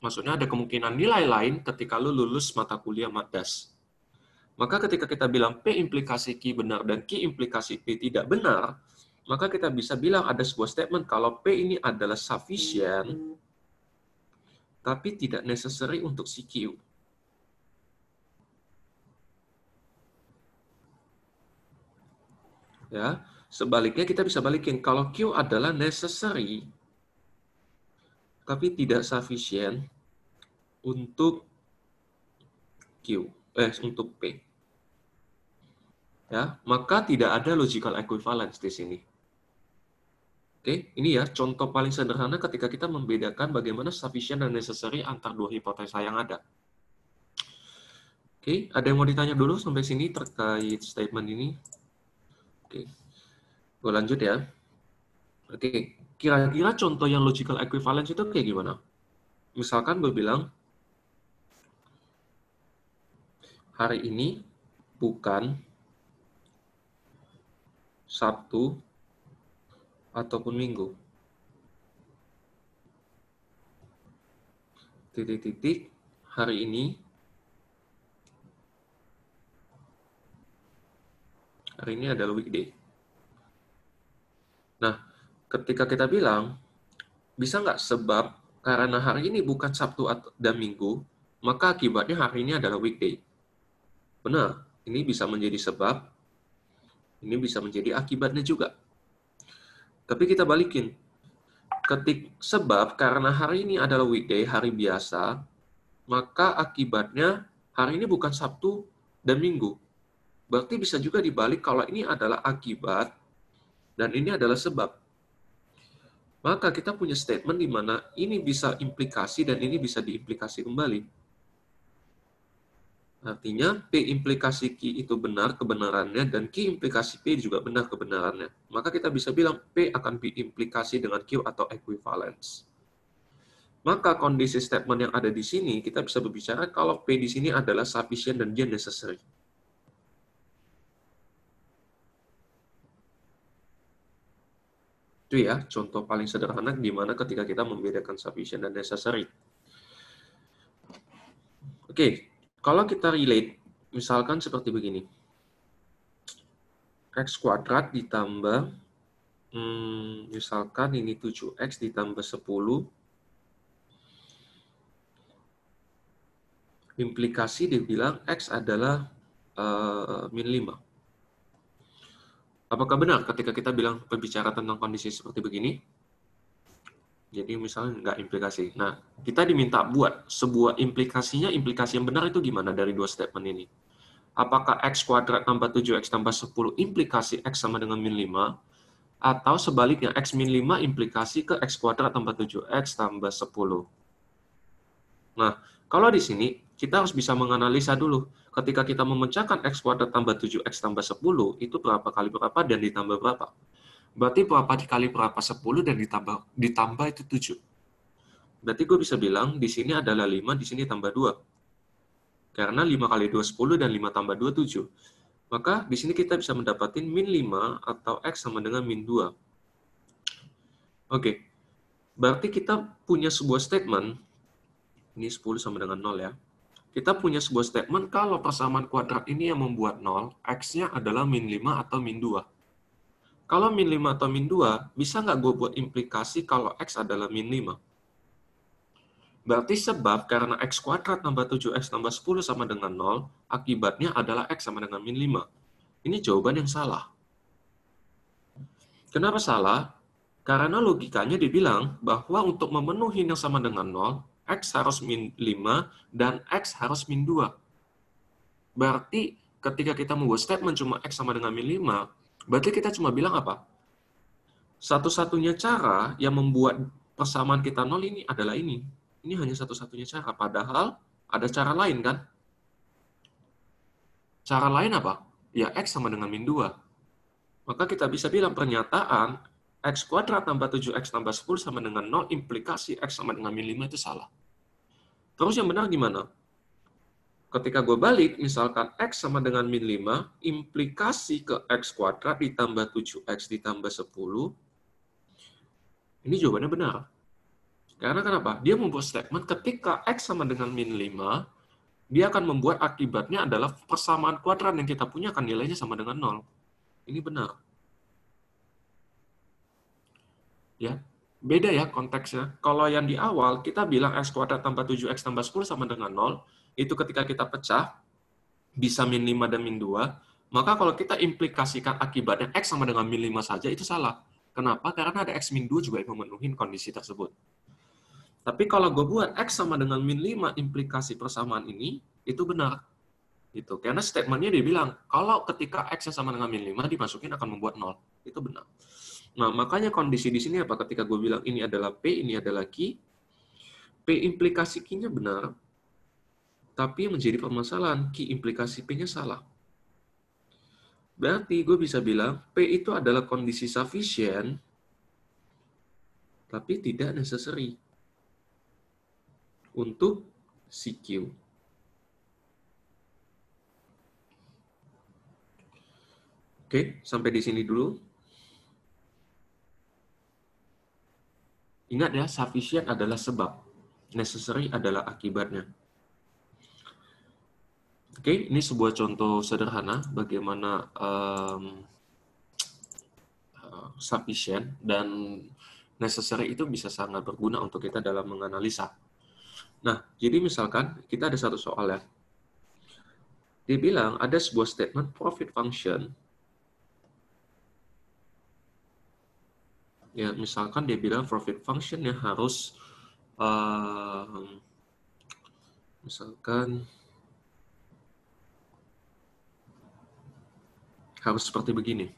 Maksudnya ada kemungkinan nilai lain ketika lu lulus mata kuliah MADAS. Maka ketika kita bilang P implikasi Q benar dan Q implikasi P tidak benar, maka kita bisa bilang ada sebuah statement kalau P ini adalah sufficient, tapi tidak necessary untuk si Q. Ya, sebaliknya kita bisa balikin kalau Q adalah necessary, tapi tidak sufficient untuk untuk P. Ya, maka tidak ada logical equivalence di sini. Oke, ini ya contoh paling sederhana ketika kita membedakan bagaimana sufficient dan necessary antar dua hipotesa yang ada. Oke, ada yang mau ditanya dulu sampai sini terkait statement ini? Oke, gue lanjut ya. Oke, kira-kira contoh yang logical equivalence itu kayak gimana? Misalkan gue bilang, hari ini bukan Sabtu ataupun Minggu. Titik-titik, hari ini adalah weekday. Nah, ketika kita bilang, bisa nggak sebab karena hari ini bukan Sabtu dan Minggu, maka akibatnya hari ini adalah weekday. Benar, ini bisa menjadi sebab, ini bisa menjadi akibatnya juga. Tapi kita balikin. Sebab karena hari ini adalah weekday, hari biasa, maka akibatnya hari ini bukan Sabtu dan Minggu. Berarti bisa juga dibalik kalau ini adalah akibat dan ini adalah sebab. Maka kita punya statement di mana ini bisa implikasi dan ini bisa diimplikasi kembali. Artinya P implikasi Q itu benar kebenarannya dan Q implikasi P juga benar kebenarannya. Maka kita bisa bilang P akan diimplikasi dengan Q atau equivalence. Maka kondisi statement yang ada di sini kita bisa berbicara kalau P di sini adalah sufficient dan dia necessary. Itu ya contoh paling sederhana di mana ketika kita membedakan sufficient dan necessary. Oke, kalau kita relate, misalkan seperti begini. X kuadrat ditambah, misalkan ini 7X ditambah 10. Implikasi dibilang X adalah min 5. Apakah benar ketika kita bilang berbicara tentang kondisi seperti begini? Jadi misalnya nggak implikasi. Nah, kita diminta buat sebuah implikasinya, implikasi yang benar itu gimana dari dua statement ini? Apakah X kuadrat tambah 7X tambah 10 implikasi X sama dengan min 5? Atau sebaliknya X min 5 implikasi ke X kuadrat tambah 7X tambah 10? Nah, kalau di sini kita harus bisa menganalisa dulu. Ketika kita memecahkan X kuadrat tambah 7X tambah 10, itu berapa kali berapa dan ditambah berapa? Berarti berapa dikali berapa 10 dan ditambah itu 7. Berarti gue bisa bilang di sini adalah 5, di sini tambah 2. Karena 5 kali 2 10 dan 5 tambah 2 7. Maka di sini kita bisa mendapatkan min 5 atau X sama dengan min 2. Oke. Berarti kita punya sebuah statement, ini 10 sama dengan 0 ya. Kita punya sebuah statement kalau persamaan kuadrat ini yang membuat 0, X-nya adalah min 5 atau min 2. Kalau min 5 atau min 2, bisa nggak gue buat implikasi kalau X adalah min 5? Berarti sebab karena X kuadrat tambah 7X tambah 10 sama dengan 0, akibatnya adalah X sama dengan min 5. Ini jawaban yang salah. Kenapa salah? Karena logikanya dibilang bahwa untuk memenuhi yang sama dengan 0, X harus min 5 dan X harus min 2. Berarti ketika kita membuat statement cuma X sama dengan min 5, berarti kita cuma bilang apa? Satu-satunya cara yang membuat persamaan kita 0 ini adalah ini. Ini hanya satu-satunya cara. Padahal ada cara lain kan? Cara lain apa? Ya X sama dengan min 2. Maka kita bisa bilang pernyataan X kuadrat tambah 7X tambah 10 sama dengan 0, implikasi X sama dengan min 5 itu salah. Terus yang benar gimana? Ketika gue balik, misalkan X sama dengan min 5, implikasi ke X kuadrat ditambah 7X ditambah 10, ini jawabannya benar. Karena kenapa? Dia membuat statement ketika X sama dengan min 5, dia akan membuat akibatnya adalah persamaan kuadran yang kita punya akan nilainya sama dengan 0. Ini benar. Ya, beda ya konteksnya. Kalau yang di awal, kita bilang X kuadrat tambah 7X tambah 10 sama dengan 0, itu ketika kita pecah, bisa min 5 dan min 2, maka kalau kita implikasikan akibatnya X sama dengan min 5 saja, itu salah. Kenapa? Karena ada X min 2 juga yang memenuhi kondisi tersebut. Tapi kalau gue buat X sama dengan min 5, implikasi persamaan ini, itu benar. Gitu. Karena statementnya dia bilang, kalau ketika X sama dengan min 5, dimasukin akan membuat 0. Itu benar. Nah, makanya kondisi di sini apa? Ketika gue bilang ini adalah P, ini adalah Q, P implikasi Q-nya benar, tapi yang menjadi permasalahan, Q implikasi P-nya salah. Berarti gue bisa bilang, P itu adalah kondisi sufficient, tapi tidak necessary untuk CQ. Oke, sampai di sini dulu. Ingat ya, sufficient adalah sebab, necessary adalah akibatnya. Oke, ini sebuah contoh sederhana bagaimana sufficient dan necessary itu bisa sangat berguna untuk kita dalam menganalisa. Nah, jadi misalkan kita ada satu soal ya. Dia bilang ada sebuah statement profit function. Ya, misalkan dia bilang profit function-nya harus misalkan harus seperti begini.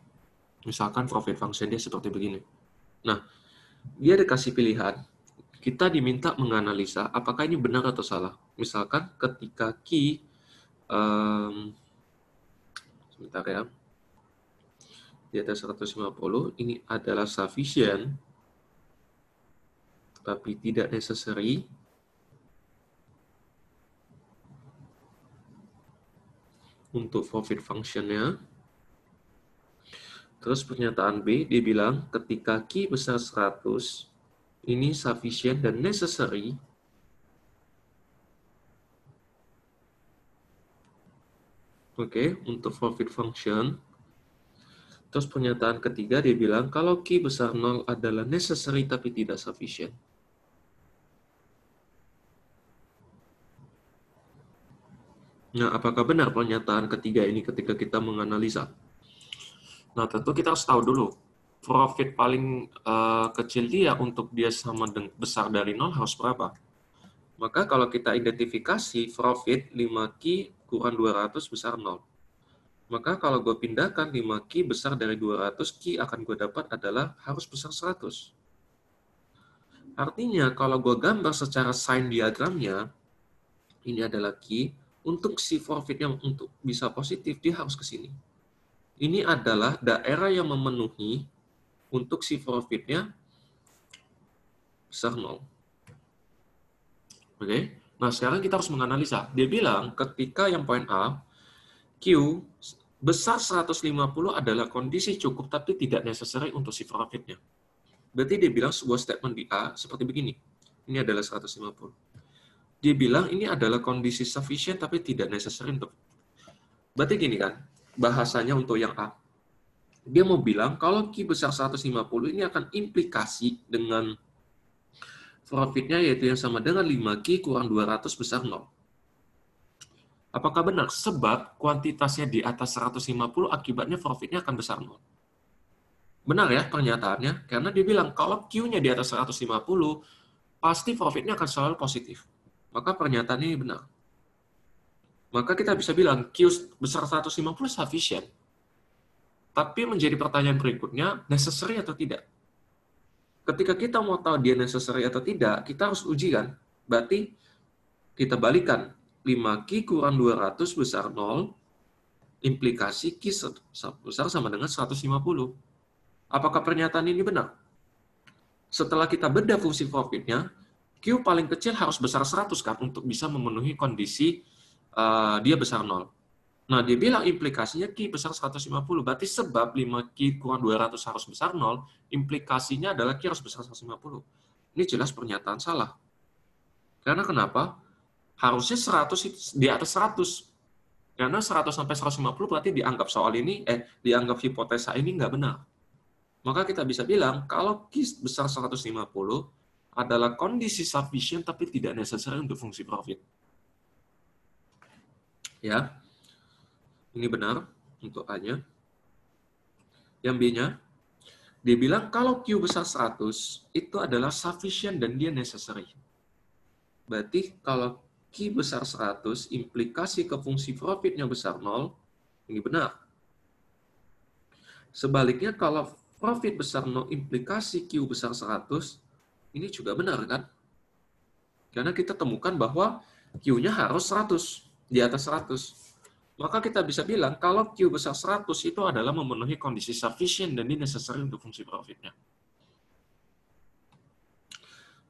Misalkan profit function dia seperti begini. Nah, dia dikasih pilihan, kita diminta menganalisa apakah ini benar atau salah. Misalkan ketika Q, sebentar ya, di atas 150, ini adalah sufficient, tapi tidak necessary, untuk profit function-nya. Terus pernyataan B, dia bilang ketika Q besar 100, ini sufficient dan necessary untuk profit function. Terus pernyataan ketiga, dia bilang kalau Q besar 0 adalah necessary tapi tidak sufficient. Nah, apakah benar pernyataan ketiga ini ketika kita menganalisa? Nah, tentu kita harus tahu dulu, profit paling kecil dia untuk dia sama besar dari 0 harus berapa? Maka kalau kita identifikasi profit 5Q kurang 200 besar 0. Maka kalau gue pindahkan 5Q besar dari 200, Q akan gue dapat adalah harus besar 100. Artinya, kalau gue gambar secara sign diagramnya, ini adalah Q, untuk si profit yang untuk bisa positif, dia harus ke sini. Ini adalah daerah yang memenuhi untuk si profitnya besar 0. Oke. Nah, sekarang kita harus menganalisa. Dia bilang ketika yang poin A, Q besar 150 adalah kondisi cukup tapi tidak necessary untuk si profitnya. Berarti dia bilang sebuah statement di A seperti begini. Ini adalah 150. Dia bilang ini adalah kondisi sufficient tapi tidak necessary untuk. Berarti gini kan, bahasanya untuk yang A. Dia mau bilang kalau Q besar 150 ini akan implikasi dengan profitnya yaitu yang sama dengan 5Q kurang 200 besar 0. Apakah benar? Sebab kuantitasnya di atas 150 akibatnya profitnya akan besar 0. Benar ya pernyataannya? Karena dia bilang kalau Q-nya di atas 150, pasti profitnya akan selalu positif. Maka pernyataan ini benar. Maka kita bisa bilang Q besar 150 sufficient. Tapi menjadi pertanyaan berikutnya, necessary atau tidak? Ketika kita mau tahu dia necessary atau tidak, kita harus uji kan? Berarti kita balikan. 5Q kurang 200 besar 0, implikasi Q besar sama dengan 150. Apakah pernyataan ini benar? Setelah kita bedah fungsi profitnya, Q paling kecil harus besar 100 kan untuk bisa memenuhi kondisi dia besar 0. Nah, dia bilang implikasinya Q besar 150. Berarti sebab 5Q kurang 200 harus besar 0, implikasinya adalah Q harus besar 150. Ini jelas pernyataan salah. Karena kenapa? Harusnya 100 di atas 100. Karena 100 sampai 150 berarti dianggap soal ini, dianggap hipotesa ini nggak benar. Maka kita bisa bilang, kalau Q besar 150 adalah kondisi sufficient tapi tidak necessary untuk fungsi profit. Ya, ini benar untuk A-nya. Yang B-nya, dia bilang kalau Q besar 100, itu adalah sufficient dan dia necessary. Berarti kalau Q besar 100, implikasi ke fungsi profitnya besar 0, ini benar. Sebaliknya kalau profit besar 0, implikasi Q besar 100, ini juga benar kan? Karena kita temukan bahwa Q-nya harus 100, di atas 100. Maka kita bisa bilang kalau Q besar 100 itu adalah memenuhi kondisi sufficient dan ini necessary untuk fungsi profitnya.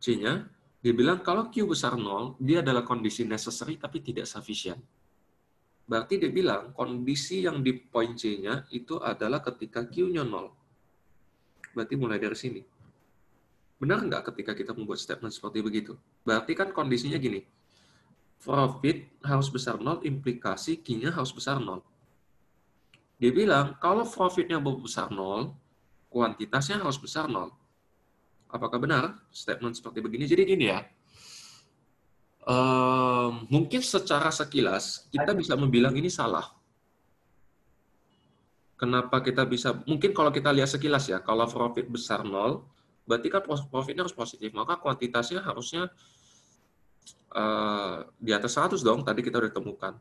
C-nya, dia bilang kalau Q besar 0, dia adalah kondisi necessary tapi tidak sufficient. Berarti dia bilang kondisi yang di poin C-nya itu adalah ketika Q-nya 0. Berarti mulai dari sini. Benar nggak ketika kita membuat statement seperti begitu? Berarti kan kondisinya gini. Profit harus besar 0, implikasi Q-nya harus besar 0. Dia bilang, kalau profitnya besar 0, kuantitasnya harus besar 0. Apakah benar statement seperti begini? Jadi gini ya, mungkin secara sekilas kita bisa membilang ini salah. Kenapa kita bisa, mungkin kalau kita lihat sekilas ya, kalau profit besar 0, berarti kan profitnya harus positif, maka kuantitasnya harusnya di atas 100 dong, tadi kita udah temukan.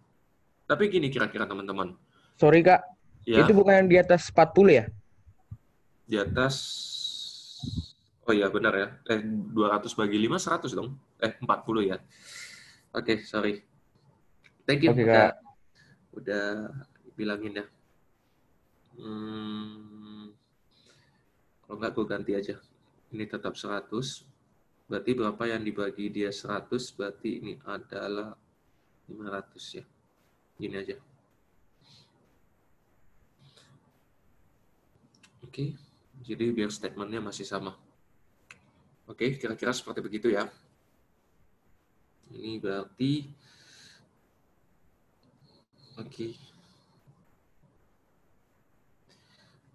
Tapi gini kira-kira teman-teman. Sorry Kak, Ya, itu bukan yang di atas 40 ya? di atas, oh iya benar ya, 200 bagi 5, 100 dong. 40 ya. Oke, sorry. Thank you, Oke Kak. udah bilangin ya. Kalau nggak gue ganti aja. Ini tetap 100. Berarti berapa yang dibagi dia 100, berarti ini adalah 500 ya. Gini aja. Oke, jadi biar statementnya masih sama. Oke, kira-kira seperti begitu ya. Ini berarti, oke.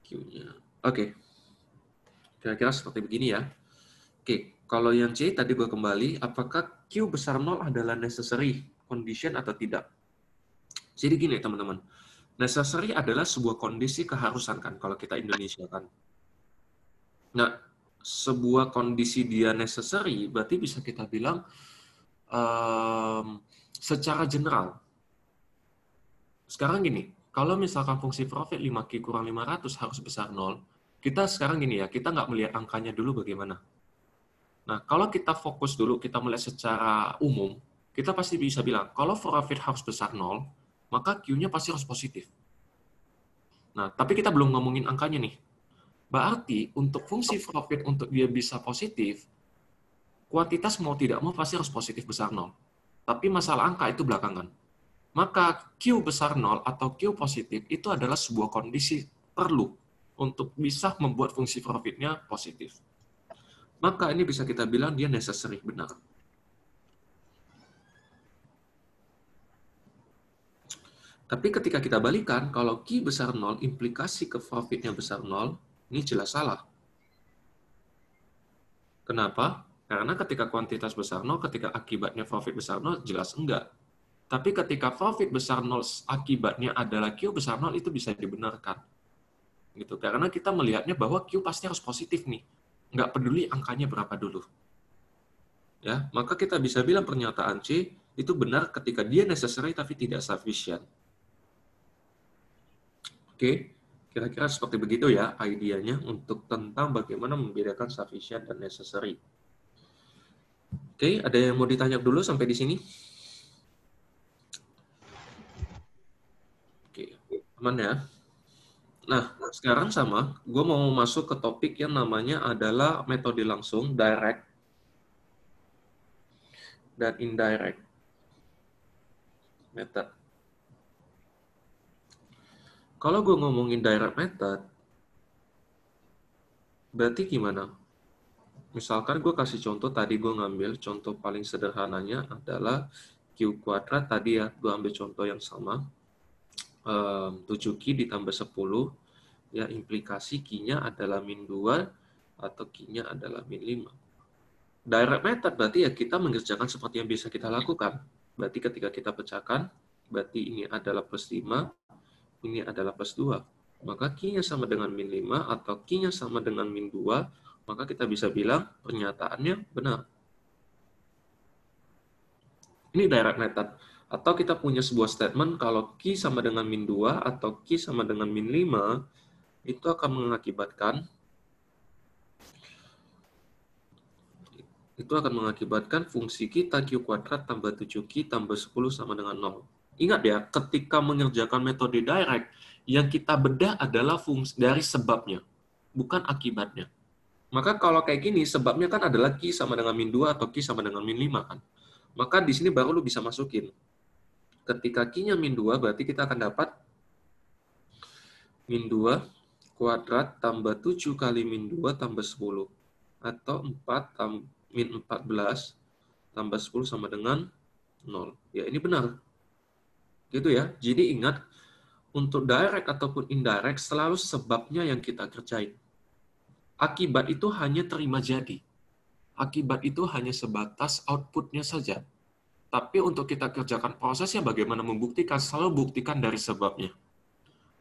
Q-nya. Oke. Kira-kira seperti begini ya. Oke, kalau yang C tadi gue kembali, apakah Q besar 0 adalah necessary condition atau tidak? Jadi gini teman-teman, necessary adalah sebuah kondisi keharusan kan, kalau kita Indonesia kan. Nah, sebuah kondisi dia necessary, berarti bisa kita bilang secara general. Sekarang gini, kalau misalkan fungsi profit 5Q kurang 500 harus besar 0, kita sekarang gini ya, kita nggak melihat angkanya dulu bagaimana. Nah, kalau kita fokus dulu, kita melihat secara umum, kita pasti bisa bilang, kalau profit harus besar 0, maka Q-nya pasti harus positif. Nah, tapi kita belum ngomongin angkanya nih. Berarti, untuk fungsi profit untuk dia bisa positif, kuantitas mau tidak mau pasti harus positif besar 0. Tapi masalah angka itu belakangan. Maka Q besar 0 atau Q positif itu adalah sebuah kondisi perlu untuk bisa membuat fungsi profitnya positif. Maka ini bisa kita bilang dia necessary, benar. Tapi ketika kita balikan, kalau Q besar 0, implikasi ke profitnya besar 0, ini jelas salah. Kenapa? Karena ketika kuantitas besar 0, ketika akibatnya profit besar 0, jelas enggak. Tapi ketika profit besar 0, akibatnya adalah Q besar 0, itu bisa dibenarkan. Gitu. Karena kita melihatnya bahwa Q pasti harus positif nih. Nggak peduli angkanya berapa dulu. Ya, maka kita bisa bilang pernyataan C itu benar ketika dia necessary tapi tidak sufficient. Oke, kira-kira seperti begitu ya idenya untuk tentang bagaimana membedakan sufficient dan necessary. Oke, ada yang mau ditanya dulu sampai di sini? Oke, aman ya. Nah, sekarang sama, gue mau masuk ke topik yang namanya adalah metode langsung, direct, dan indirect method. Kalau gue ngomongin direct method, berarti gimana? Misalkan gue kasih contoh, tadi gue ngambil contoh paling sederhananya adalah Q kuadrat tadi ya, gue ambil contoh yang sama. 7Q ditambah 10, ya implikasi Q-nya adalah min 2 atau Q-nya adalah min 5. Direct method berarti ya kita mengerjakan seperti yang biasa kita lakukan. Berarti ketika kita pecahkan, berarti ini adalah plus 5, ini adalah plus 2. Maka Q-nya sama dengan min 5 atau Q-nya sama dengan min 2, maka kita bisa bilang pernyataannya benar. Ini direct method. Atau kita punya sebuah statement kalau Q sama dengan min 2 atau Q sama dengan min 5, itu akan mengakibatkan fungsi kita Q kuadrat tambah 7Q tambah 10 sama dengan 0. Ingat ya, ketika mengerjakan metode direct, yang kita bedah adalah fungsi dari sebabnya, bukan akibatnya. Maka kalau kayak gini, sebabnya kan adalah Q sama dengan min 2 atau Q sama dengan min 5 kan. Maka di sini baru lu bisa masukin. Ketika Q-nya min 2, berarti kita akan dapat min 2 kuadrat tambah 7 kali min 2 tambah 10. Atau 4 min 14 tambah 10 sama dengan 0. Ya, ini benar. Gitu ya. Jadi ingat, untuk direct ataupun indirect, selalu sebabnya yang kita kerjain. Akibat itu hanya terima jadi. Akibat itu hanya sebatas outputnya saja. Tapi untuk kita kerjakan prosesnya bagaimana membuktikan, selalu buktikan dari sebabnya.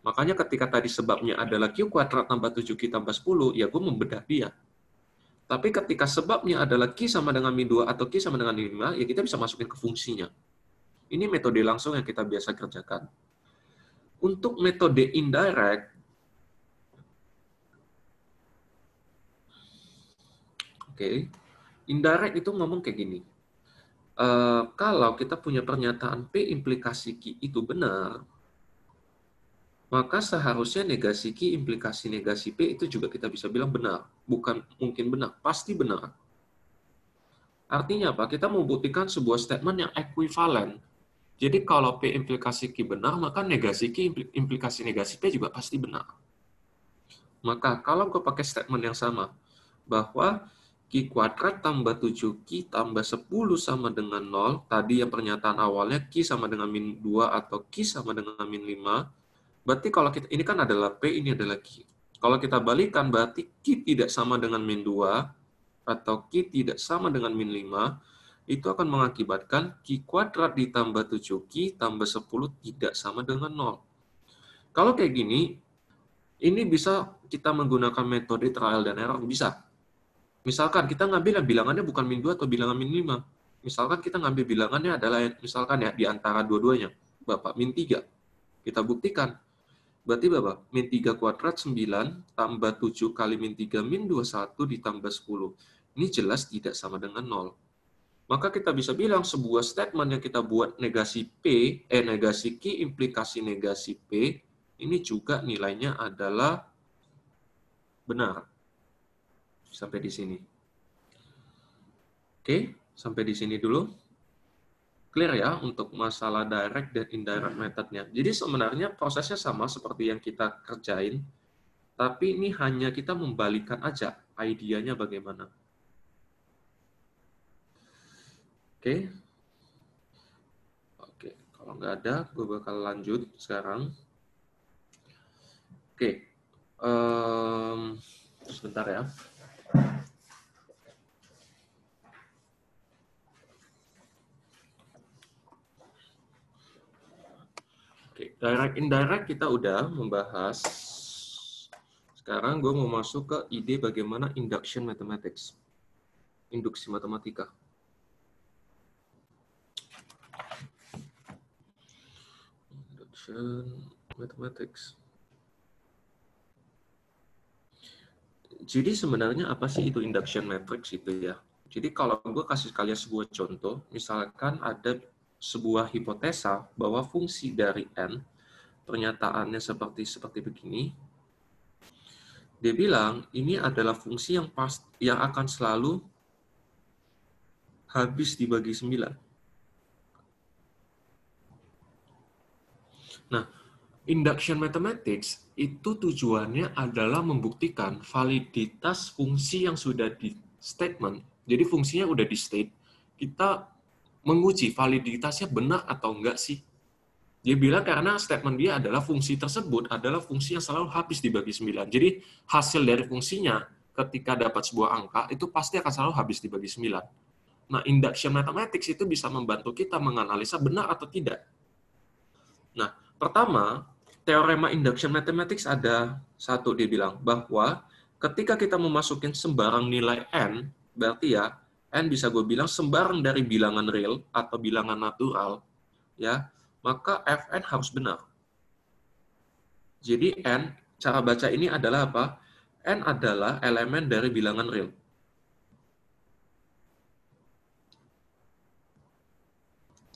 Makanya ketika tadi sebabnya adalah Q kuadrat tambah 7Q tambah 10, ya gue membedah dia. Tapi ketika sebabnya adalah Q sama dengan min 2 atau Q sama dengan 5, ya kita bisa masukin ke fungsinya. Ini metode langsung yang kita biasa kerjakan. Untuk metode indirect, indirect itu ngomong kayak gini. Kalau kita punya pernyataan P implikasi Q itu benar, maka seharusnya negasi Q implikasi negasi P itu juga kita bisa bilang benar. Bukan mungkin benar, pasti benar. Artinya apa? Kita membuktikan sebuah statement yang ekuivalen. Jadi kalau P implikasi Q benar, maka negasi Q implikasi negasi P juga pasti benar. Maka kalau gue pakai statement yang sama, bahwa Q kuadrat tambah 7Q tambah 10 sama dengan 0, tadi yang pernyataan awalnya Q sama dengan min 2 atau Q sama dengan min 5, berarti kalau kita, ini kan adalah P, ini adalah Q. Kalau kita balikan, berarti Q tidak sama dengan min 2 atau Q tidak sama dengan min 5, itu akan mengakibatkan Q kuadrat ditambah 7Q tambah 10 tidak sama dengan 0. Kalau kayak gini, ini bisa kita menggunakan metode trial dan error, bisa. Misalkan kita ngambil yang bilangannya bukan min 2 atau bilangan min 5. Misalkan kita ngambil bilangannya adalah, misalkan ya, di antara dua-duanya. Bapak, min 3. Kita buktikan. Berarti Bapak, min 3 kuadrat 9, tambah 7 kali min 3, min 21 ditambah 10. Ini jelas tidak sama dengan 0. Maka kita bisa bilang sebuah statement yang kita buat negasi P, negasi Q implikasi negasi P, ini juga nilainya adalah benar. Sampai di sini. Oke, sampai di sini dulu. Clear ya untuk masalah direct dan indirect methodnya. Jadi sebenarnya prosesnya sama seperti yang kita kerjain, tapi ini hanya kita membalikan aja idenya bagaimana. Oke. Oke, kalau nggak ada, gue bakal lanjut sekarang. Oke. Sebentar ya. Oke, direct indirect kita udah membahas. Sekarang gue mau masuk ke ide bagaimana induction mathematics. Induksi matematika. Induction mathematics. Jadi sebenarnya apa sih itu induction matrix itu ya? Jadi kalau gue kasih kalian sebuah contoh, misalkan ada sebuah hipotesa bahwa fungsi dari n, pernyataannya seperti begini. Dia bilang ini adalah fungsi yang akan selalu habis dibagi 9. Nah, induction mathematics itu tujuannya adalah membuktikan validitas fungsi yang sudah statement, jadi fungsinya udah di state, kita menguji validitasnya benar atau enggak sih. Dia bilang karena statement dia adalah fungsi tersebut adalah fungsi yang selalu habis dibagi 9. Jadi hasil dari fungsinya ketika dapat sebuah angka itu pasti akan selalu habis dibagi 9. Nah, induction mathematics itu bisa membantu kita menganalisa benar atau tidak. Nah, pertama, teorema induction mathematics ada satu, dia bilang bahwa ketika kita memasukin sembarang nilai n, berarti ya, n bisa gue bilang sembarang dari bilangan real atau bilangan natural, ya, maka Fn harus benar. Jadi n, cara baca ini adalah apa? N adalah elemen dari bilangan real.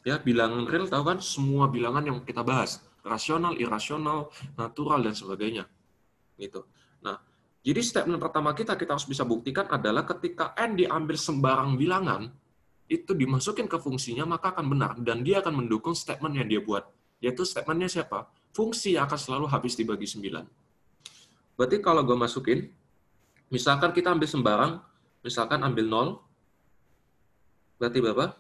Ya, bilangan real tahu kan semua bilangan yang kita bahas, rasional, irasional, natural dan sebagainya. Gitu. Nah, jadi statement pertama kita harus bisa buktikan adalah ketika n diambil sembarang bilangan, itu dimasukin ke fungsinya, maka akan benar. Dan dia akan mendukung statement yang dia buat. Yaitu statementnya siapa? Fungsi yang akan selalu habis dibagi 9. Berarti kalau gue masukin, misalkan kita ambil sembarang, misalkan ambil 0, berarti berapa?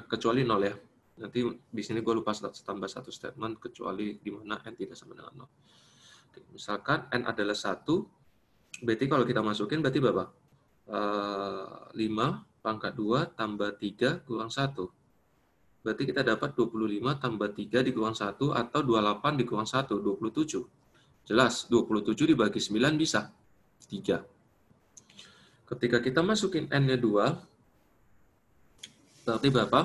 Kecuali 0 ya. Nanti di sini gue lupa tambah satu statement, kecuali di mana n tidak sama dengan 0. Oke, misalkan n adalah 1, berarti kalau kita masukin, berarti berapa? 5 pangkat 2 tambah 3 kurang 1. Berarti kita dapat 25 tambah 3 dikurang 1 atau 28 dikurang 1, 27. Jelas, 27 dibagi 9 bisa 3. Ketika kita masukin n-nya 2, berarti berapa?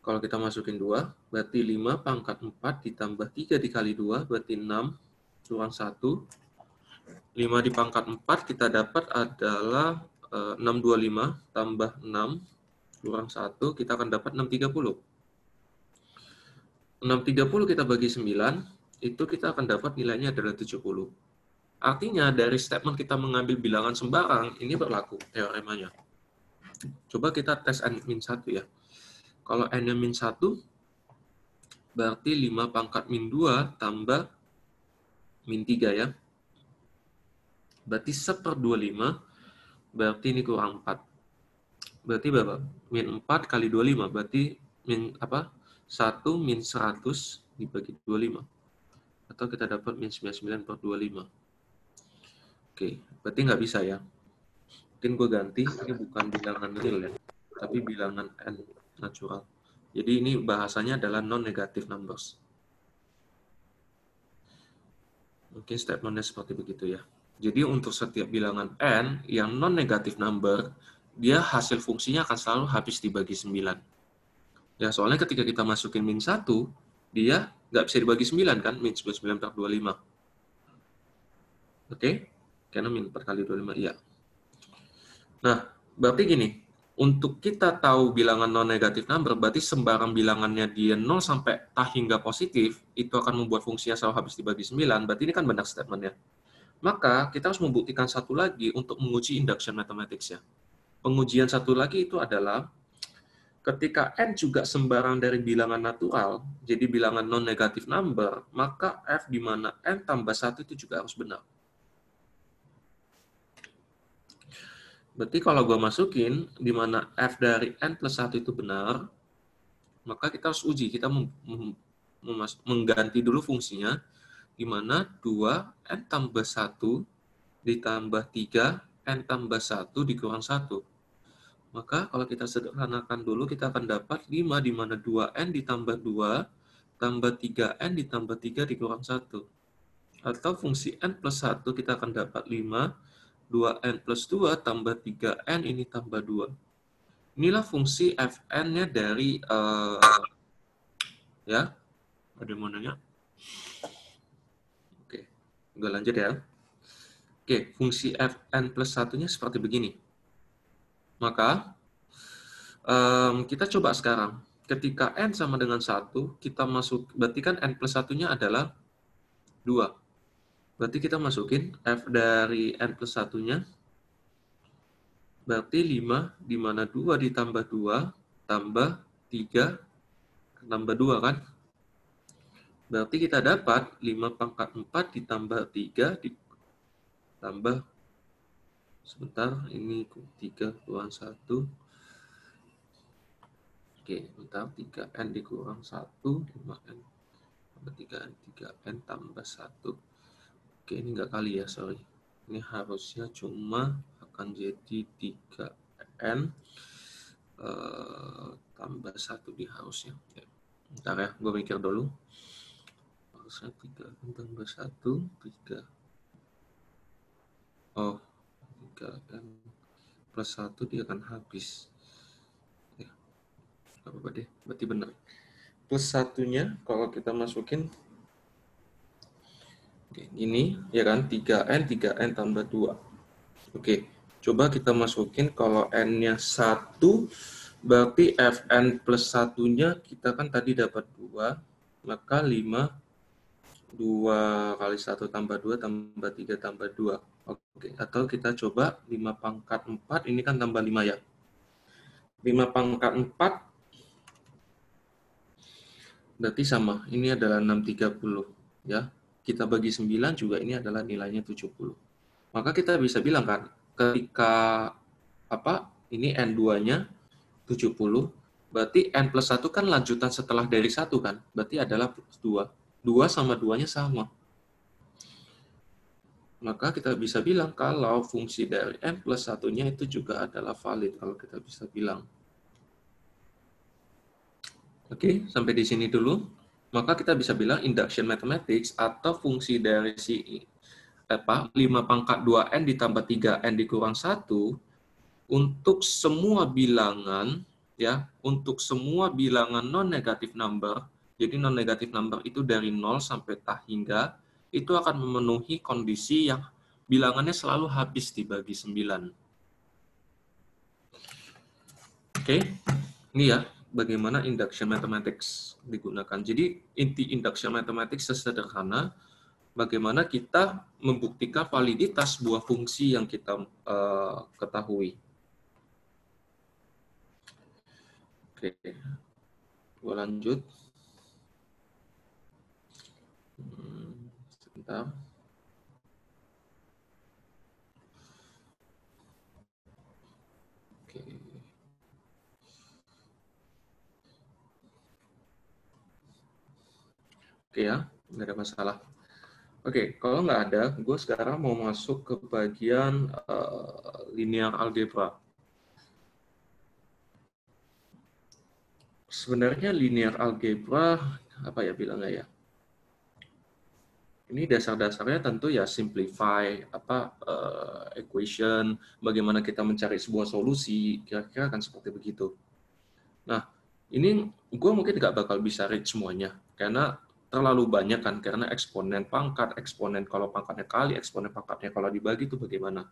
Kalau kita masukin 2, berarti 5 pangkat 4 ditambah 3 dikali 2, berarti 6 kurang 1. 5 dipangkat 4 kita dapat adalah 625 tambah 6 kurang 1, kita akan dapat 630. 630 kita bagi 9, itu kita akan dapat nilainya adalah 70. Artinya dari statement kita mengambil bilangan sembarang, ini berlaku teoremanya. Coba kita tes n-1 ya. Kalau n-nya min 1, berarti 5 pangkat min 2 tambah min 3 ya. Berarti 1/25, berarti ini kurang 4. Berarti berapa? Min 4 kali 25, berarti min apa? 1 min 100 dibagi 25. Atau kita dapat min 99/25. Oke, berarti nggak bisa ya. Mungkin gue ganti, ini bukan bilangan real ya, tapi bilangan n natural. Jadi ini bahasanya adalah non-negative numbers. Mungkin statementnya seperti begitu ya. Jadi untuk setiap bilangan n yang non-negative number, dia hasil fungsinya akan selalu habis dibagi 9. Ya, soalnya ketika kita masukin min 1, dia nggak bisa dibagi 9 kan, min 99/25. Oke? Karena min 4 kali 25, iya. Nah, berarti gini, untuk kita tahu bilangan non-negative number, berarti sembarang bilangannya dia 0 sampai hingga positif, itu akan membuat fungsinya selalu habis dibagi 9, berarti ini kan benar statementnya. Maka kita harus membuktikan satu lagi untuk menguji induction mathematics ya. Pengujian satu lagi itu adalah ketika n juga sembarang dari bilangan natural, jadi bilangan non-negative number, maka f di mana n tambah 1 itu juga harus benar. Berarti kalau gue masukin di mana f dari n plus 1 itu benar, maka kita harus uji, kita mengganti dulu fungsinya, di mana 2n tambah 1 ditambah 3, n tambah 1 dikurang 1. Maka kalau kita sederhanakan dulu, kita akan dapat 5 di mana 2n ditambah 2 tambah 3n ditambah 3 dikurang 1. Atau fungsi n plus 1 kita akan dapat 5, 2n plus 2 tambah 3n ini tambah 2. Inilah fungsi fn-nya dari, ya, ada yang mau nanya? Oke, gue lanjut ya. Oke, fungsi fn plus 1-nya seperti begini. Maka, kita coba sekarang. Ketika n sama dengan 1, kita masuk, berarti kan n plus 1-nya adalah 2. Berarti kita masukin f dari n plus 1-nya, berarti 5, di mana 2 ditambah 2, tambah 3, tambah 2 kan? Berarti kita dapat 5 pangkat 4 ditambah 3, ditambah Sebentar, ini 3 kurang 1. Oke, bentar, 3N dikurang 1, 5N tambah 3N, 3N tambah 1. Oke, ini enggak kali ya, sorry. Ini harusnya cuma akan jadi 3N tambah 1 di harusnya. Ya. Bentar ya, gue mikir dulu. Harusnya 3N tambah 1, 3. Oh, 3N plus 1 dia akan habis. Ya, nggak apa-apa deh, berarti benar. Plus satunya kalau kita masukin ini ya kan 3N tambah 2. Oke, coba kita masukin kalau N-nya 1 berarti Fn plus satunya kita kan tadi dapat 2, maka 5 2 kali 1 tambah 2 tambah 3 tambah 2. Oke, atau kita coba 5 pangkat 4 ini kan tambah 5 ya. 5 pangkat 4 berarti sama, ini adalah 630 ya. Kita bagi 9 juga ini adalah nilainya 70. Maka kita bisa bilang kan, ketika ini N2-nya 70, berarti N plus 1 kan lanjutan setelah dari 1 kan, berarti adalah plus 2. 2 sama 2-nya sama. Maka kita bisa bilang kalau fungsi dari N plus 1-nya itu juga adalah valid, kalau kita bisa bilang. Oke, sampai di sini dulu. Maka kita bisa bilang induction mathematics atau fungsi dari si 5 pangkat 2N ditambah 3N dikurang 1 untuk semua bilangan ya, untuk semua bilangan non-negative number. Jadi non-negative number itu dari 0 sampai tak hingga itu akan memenuhi kondisi yang bilangannya selalu habis dibagi 9. Oke, ini ya bagaimana induction mathematics digunakan. Jadi inti induction mathematics sesederhana bagaimana kita membuktikan validitas sebuah fungsi yang kita ketahui. Oke, gue lanjut. Sebentar. Oke. Oke ya, nggak ada masalah. Oke, kalau nggak ada, gue sekarang mau masuk ke bagian linear algebra. Sebenarnya linear algebra, apa ya bilangnya ya? Ini dasar-dasarnya tentu ya simplify equation, bagaimana kita mencari sebuah solusi, kira-kira akan seperti begitu. Nah, ini gue mungkin nggak bakal bisa read semuanya, karena terlalu banyak kan, karena eksponen pangkat, eksponen kalau pangkatnya kali, eksponen pangkatnya kalau dibagi itu bagaimana.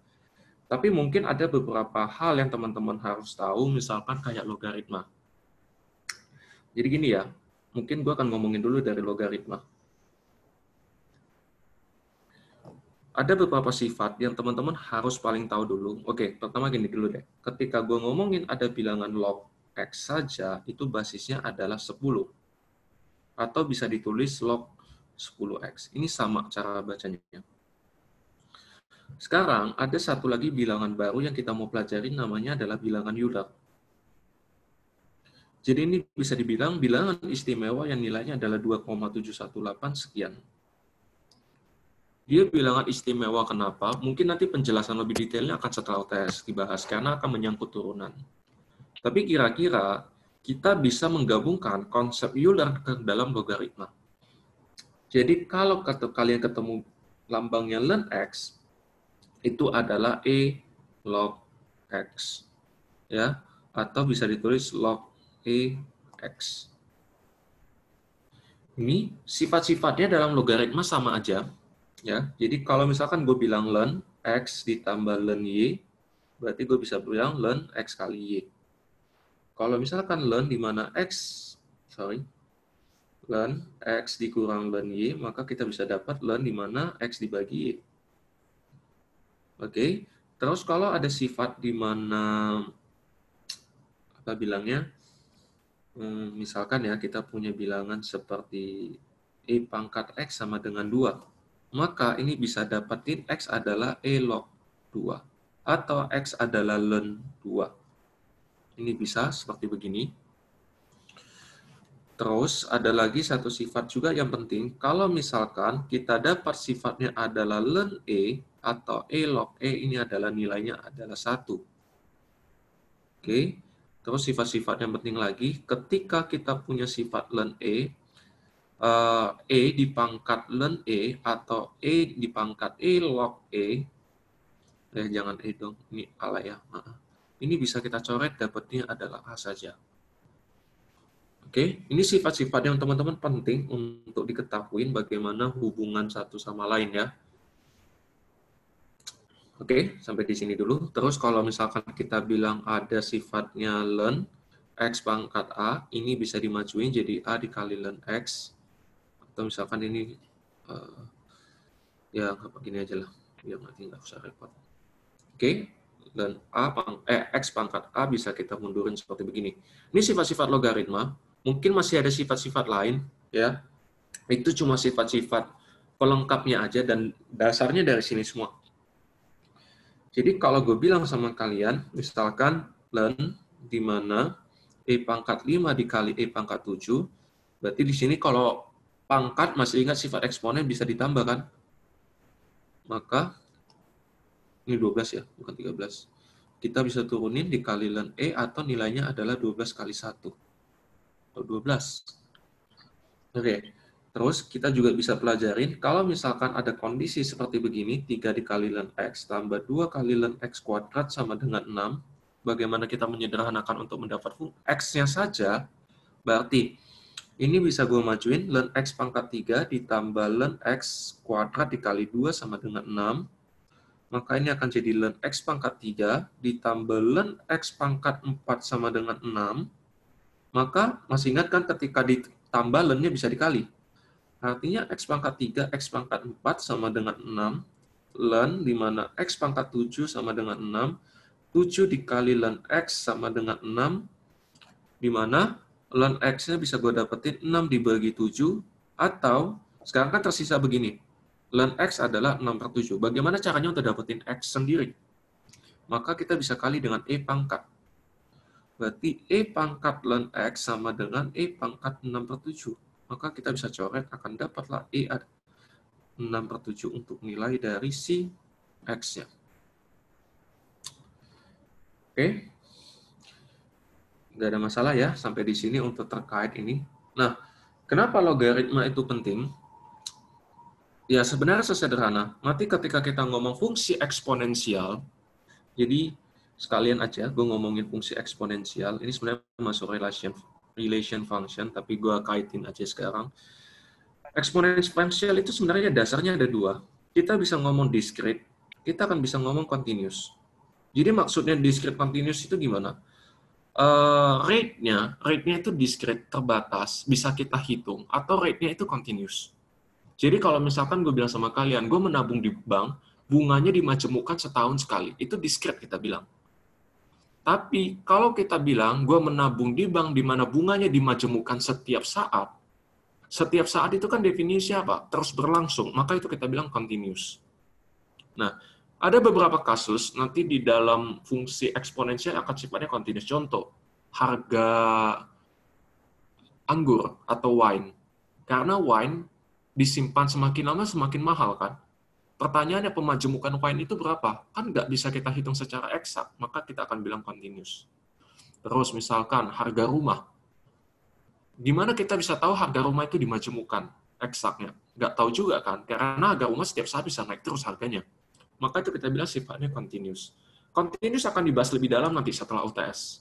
Tapi mungkin ada beberapa hal yang teman-teman harus tahu, misalkan kayak logaritma. Jadi gini ya, mungkin gue akan ngomongin dulu dari logaritma. Ada beberapa sifat yang teman-teman harus paling tahu dulu. Oke, pertama gini dulu deh. Ketika gue ngomongin ada bilangan log X saja, itu basisnya adalah 10. Atau bisa ditulis log 10X. Ini sama cara bacanya. Sekarang ada satu lagi bilangan baru yang kita mau pelajari, namanya adalah bilangan Euler. Jadi ini bisa dibilang bilangan istimewa yang nilainya adalah 2,718 sekian. Dia bilangan istimewa kenapa? Mungkin nanti penjelasan lebih detailnya akan setelah tes dibahas, karena akan menyangkut turunan. Tapi kira-kira kita bisa menggabungkan konsep Euler ke dalam logaritma. Jadi kalau kalian ketemu lambangnya ln X, itu adalah E log X. Ya, atau bisa ditulis log E X. Ini sifat-sifatnya dalam logaritma sama aja. Ya, jadi kalau misalkan gue bilang ln X ditambah ln Y, berarti gue bisa bilang ln X kali Y. Kalau misalkan ln di mana ln X dikurang ln Y, maka kita bisa dapat ln di mana X dibagi Y. Oke, terus kalau ada sifat di mana, apa bilangnya, misalkan ya kita punya bilangan seperti E pangkat X sama dengan 2, maka ini bisa dapetin X adalah E log 2. atau X adalah ln 2. Ini bisa seperti begini. Terus ada lagi satu sifat juga yang penting. Kalau misalkan kita dapat sifatnya adalah ln E atau E log E, ini adalah nilainya adalah 1. Oke. Terus sifat-sifat yang penting lagi, ketika kita punya sifat ln E di pangkat ln E atau E di pangkat E log E, jangan E dong, ini ala ya. Ini bisa kita coret, dapatnya adalah A saja. Oke, ini sifat-sifat yang teman-teman penting untuk diketahui bagaimana hubungan satu sama lain ya. Oke, sampai di sini dulu. Terus kalau misalkan kita bilang ada sifatnya ln X pangkat A, ini bisa dimajuin jadi A dikali ln X. Atau misalkan ini, ya begini aja lah, biar nanti nggak usah repot. Oke, ln X pangkat A bisa kita mundurin seperti begini. Ini sifat-sifat logaritma. Mungkin masih ada sifat-sifat lain, ya. Itu cuma sifat-sifat pelengkapnya aja dan dasarnya dari sini semua. Jadi kalau gue bilang sama kalian, misalkan ln di mana E pangkat 5 dikali E pangkat 7, berarti di sini kalau pangkat masih ingat sifat eksponen bisa ditambah kan? Maka ini 12 ya, bukan 13. Kita bisa turunin dikali ln E atau nilainya adalah 12 kali 1. 12. Oke, terus kita juga bisa pelajarin, kalau misalkan ada kondisi seperti begini, 3 dikali ln X tambah 2 kali ln X kuadrat sama dengan 6, bagaimana kita menyederhanakan untuk mendapat X-nya saja, berarti ini bisa gue majuin, ln X pangkat 3 ditambah ln X kuadrat dikali 2 sama dengan 6, maka ini akan jadi ln X pangkat 3 ditambah ln X pangkat 4 sama dengan 6, maka masih ingat kan ketika ditambah ln-nya bisa dikali. Artinya X pangkat 3, X pangkat 4 sama dengan 6. Ln di mana X pangkat 7 sama dengan 6. 7 dikali ln X sama dengan 6. Di mana ln X-nya bisa gue dapetin 6 dibagi 7. Atau sekarang kan tersisa begini. Ln X adalah 6/7. Bagaimana caranya untuk dapetin X sendiri? Maka kita bisa kali dengan E pangkat. Berarti E pangkat ln X sama dengan E pangkat 6/7. Maka kita bisa coret, akan dapatlah E 6/7 untuk nilai dari si X-nya. Oke. Nggak ada masalah ya, sampai di sini untuk terkait ini. Nah, kenapa logaritma itu penting? Ya, sebenarnya sesederhana. Nanti ketika kita ngomong fungsi eksponensial, jadi sekalian aja gue ngomongin fungsi eksponensial, ini sebenarnya masuk relation function, tapi gue kaitin aja sekarang. Eksponensial itu sebenarnya dasarnya ada 2. Kita bisa ngomong discrete, kita akan bisa ngomong continuous. Jadi maksudnya discrete continuous itu gimana? Rate-nya itu discrete, terbatas, bisa kita hitung, atau rate-nya itu continuous. Jadi kalau misalkan gue bilang sama kalian, gue menabung di bank, bunganya dimajemukkan setahun sekali, itu discrete kita bilang. Tapi kalau kita bilang gue menabung di bank di mana bunganya dimajemukkan setiap saat itu kan definisi apa? Terus berlangsung, maka itu kita bilang continuous. Nah, ada beberapa kasus nanti di dalam fungsi eksponensial akan sifatnya continuous. Contoh, harga anggur atau wine. Karena wine disimpan semakin lama semakin mahal kan? Pertanyaannya, pemajemukan wine itu berapa? Kan nggak bisa kita hitung secara eksak, maka kita akan bilang continuous. Terus misalkan harga rumah. Gimana kita bisa tahu harga rumah itu dimajemukan eksaknya? Nggak tahu juga kan, karena harga rumah setiap saat bisa naik terus harganya. Maka itu kita bilang sifatnya continuous. Continuous akan dibahas lebih dalam nanti setelah UTS.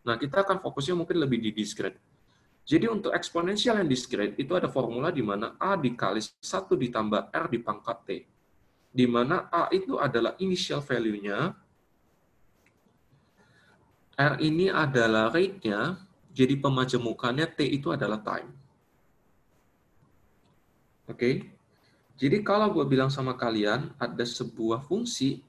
Nah, kita akan fokusnya mungkin lebih di discrete. Jadi untuk eksponensial yang discrete, itu ada formula di mana A dikali 1 ditambah R di pangkat T. Di mana A itu adalah initial value-nya, R ini adalah rate-nya, jadi pemajemukannya T itu adalah time. Oke? Jadi kalau gue bilang sama kalian, ada sebuah fungsi,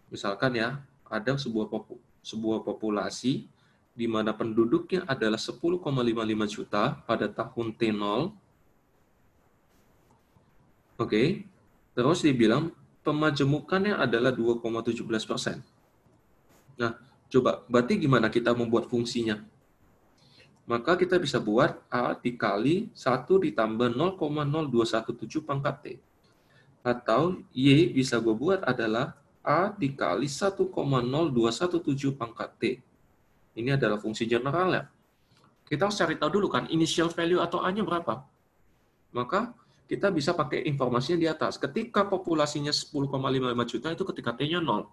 misalkan ya, ada sebuah populasi, di mana penduduknya adalah 10,55 juta pada tahun T0, oke, terus dibilang pemajemukannya adalah 2,17%. Nah, coba, berarti gimana kita membuat fungsinya? Maka kita bisa buat A dikali 1 ditambah 0,0217 pangkat T. Atau Y bisa gue buat adalah A dikali 1,0217 pangkat T. Ini adalah fungsi generalnya. Kita harus cari tahu dulu kan, initial value atau A-nya berapa. Maka kita bisa pakai informasinya di atas. Ketika populasinya 10,55 juta, itu ketika T-nya 0.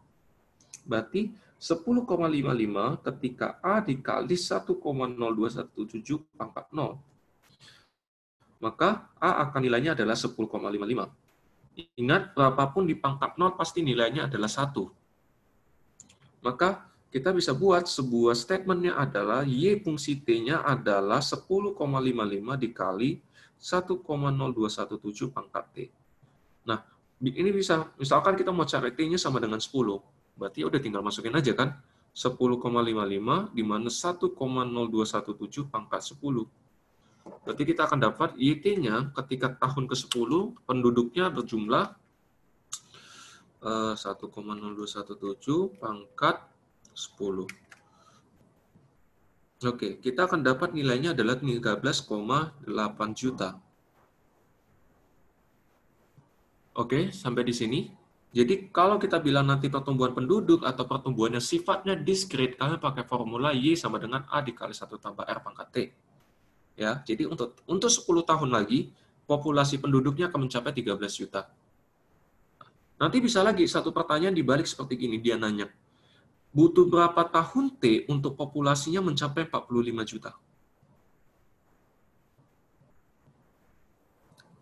Berarti 10,55 ketika A dikali 1,0217 pangkat 0. Maka A akan nilainya adalah 10,55. Ingat, berapapun di pangkat 0 pasti nilainya adalah 1. Maka kita bisa buat sebuah statementnya adalah Y fungsi T-nya adalah 10,55 dikali 1,0217 pangkat T. Nah, ini bisa, misalkan kita mau cari T-nya sama dengan 10. Berarti udah tinggal masukin aja kan. 10,55 di mana 1,0217 pangkat 10. Berarti kita akan dapat YT-nya ketika tahun ke-10 penduduknya berjumlah 1,0217 pangkat 10. Oke, kita akan dapat nilainya adalah 13,8 juta. Oke, sampai di sini. Jadi kalau kita bilang nanti pertumbuhan penduduk atau pertumbuhannya sifatnya diskrit, kalian pakai formula Y sama dengan A dikali 1 tambah R pangkat T. Ya, jadi untuk 10 tahun lagi, populasi penduduknya akan mencapai 13 juta. Nanti bisa lagi satu pertanyaan dibalik seperti gini, dia nanya, butuh berapa tahun T untuk populasinya mencapai 45 juta?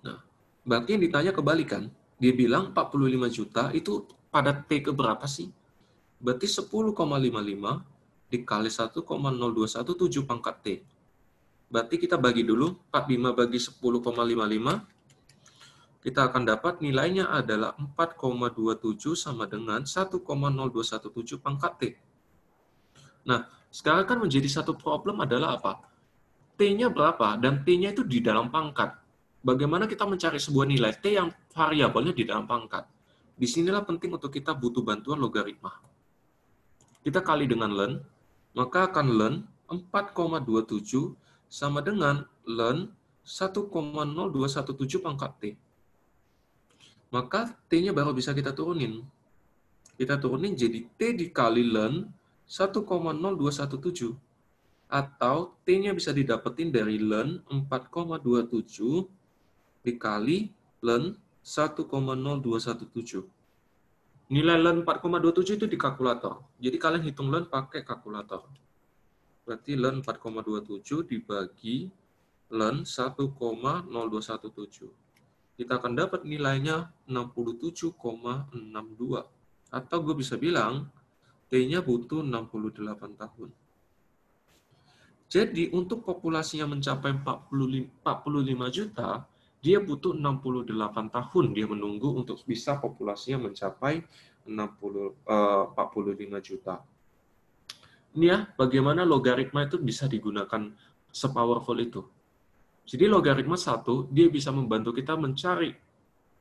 Nah, berarti yang ditanya kebalikan. Dia bilang 45 juta itu pada T ke berapa sih? Berarti 10,55 dikali 1,0217 pangkat T. Berarti kita bagi dulu, 45 bagi 10,55, kita akan dapat nilainya adalah 4,27 sama dengan 1,0217 pangkat T. Nah, sekarang kan menjadi satu problem adalah apa? T-nya berapa? Dan T-nya itu di dalam pangkat. Bagaimana kita mencari sebuah nilai T yang variabelnya di dalam pangkat? Disinilah penting untuk kita butuh bantuan logaritma. Kita kali dengan ln, maka akan ln 4,27 sama dengan ln 1,0217 pangkat T. Maka T-nya baru bisa kita turunin. Kita turunin jadi T dikali ln 1,0217. Atau T-nya bisa didapetin dari ln 4,27 dikali ln 1,0217. Nilai ln 4,27 itu di kalkulator. Jadi kalian hitung ln pakai kalkulator. Berarti ln 4,27 dibagi ln 1,0217. Kita akan dapat nilainya 67,62. Atau gue bisa bilang, T-nya butuh 68 tahun. Jadi untuk populasinya mencapai 45 juta, dia butuh 68 tahun dia menunggu untuk bisa populasinya mencapai 45 juta. Ini ya, bagaimana logaritma itu bisa digunakan sepowerful itu. Jadi logaritma 1, dia bisa membantu kita mencari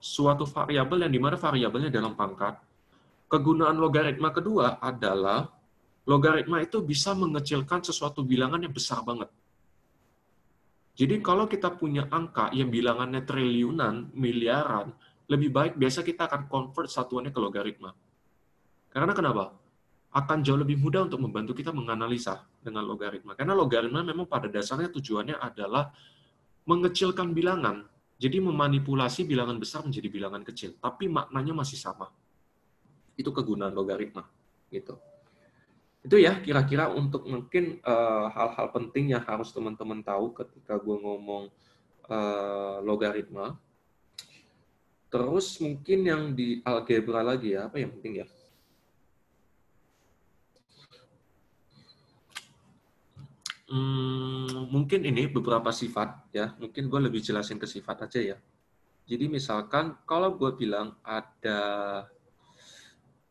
suatu variabel yang dimana variabelnya dalam pangkat. Kegunaan logaritma kedua adalah logaritma itu bisa mengecilkan sesuatu bilangan yang besar banget. Jadi kalau kita punya angka yang bilangannya triliunan, miliaran, lebih baik biasa kita akan convert satuannya ke logaritma. Karena kenapa? Akan jauh lebih mudah untuk membantu kita menganalisa dengan logaritma. Karena logaritma memang pada dasarnya tujuannya adalah mengecilkan bilangan. Jadi memanipulasi bilangan besar menjadi bilangan kecil. Tapi maknanya masih sama. Itu kegunaan logaritma. Gitu. Itu ya kira-kira untuk mungkin hal-hal penting yang harus teman-teman tahu ketika gue ngomong logaritma. Terus mungkin yang di algebra lagi ya, apa yang penting ya? Mungkin ini beberapa sifat ya, mungkin gue lebih jelasin ke sifat aja ya. Jadi misalkan kalau gue bilang ada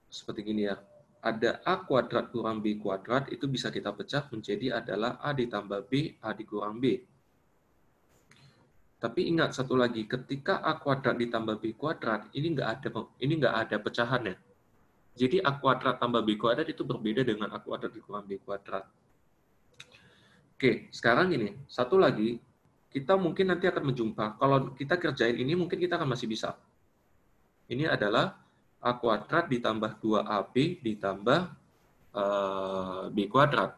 seperti gini ya, ada A kuadrat kurang B kuadrat, itu bisa kita pecah menjadi adalah A ditambah B, A dikurang B. Tapi ingat satu lagi, ketika A kuadrat ditambah B kuadrat, ini nggak ada pecahannya. Jadi A kuadrat tambah B kuadrat itu berbeda dengan A kuadrat dikurang B kuadrat. Oke, sekarang gini, satu lagi, kita mungkin nanti akan menjumpa. Kalau kita kerjain ini, mungkin kita akan masih bisa. Ini adalah A kuadrat ditambah 2AB ditambah B kuadrat.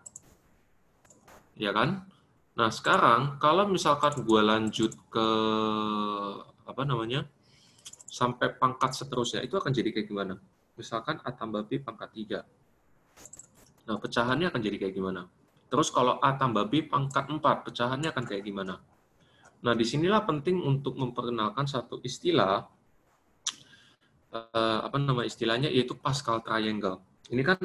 Ya kan? Nah, sekarang kalau misalkan gue lanjut ke sampai pangkat seterusnya, itu akan jadi kayak gimana? Misalkan A tambah B pangkat 3. Nah, pecahannya akan jadi kayak gimana? Terus kalau A tambah B pangkat 4, pecahannya akan kayak gimana? Nah, disinilah penting untuk memperkenalkan satu istilah, istilahnya, yaitu Pascal Triangle. Ini kan,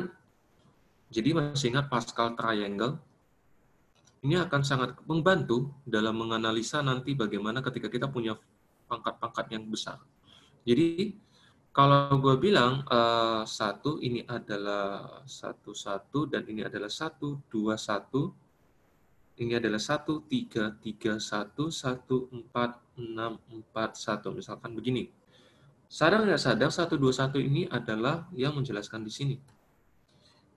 jadi masih ingat Pascal Triangle? Ini akan sangat membantu dalam menganalisa nanti bagaimana ketika kita punya pangkat-pangkat yang besar. Jadi, kalau gue bilang satu ini adalah 1, dan ini adalah 1, 2, 1, ini adalah 1, 3, 3, 1, 1, 4, 6, 4, 1. Misalkan begini. Sadar nggak sadar 1, 2, 1 ini adalah yang menjelaskan di sini.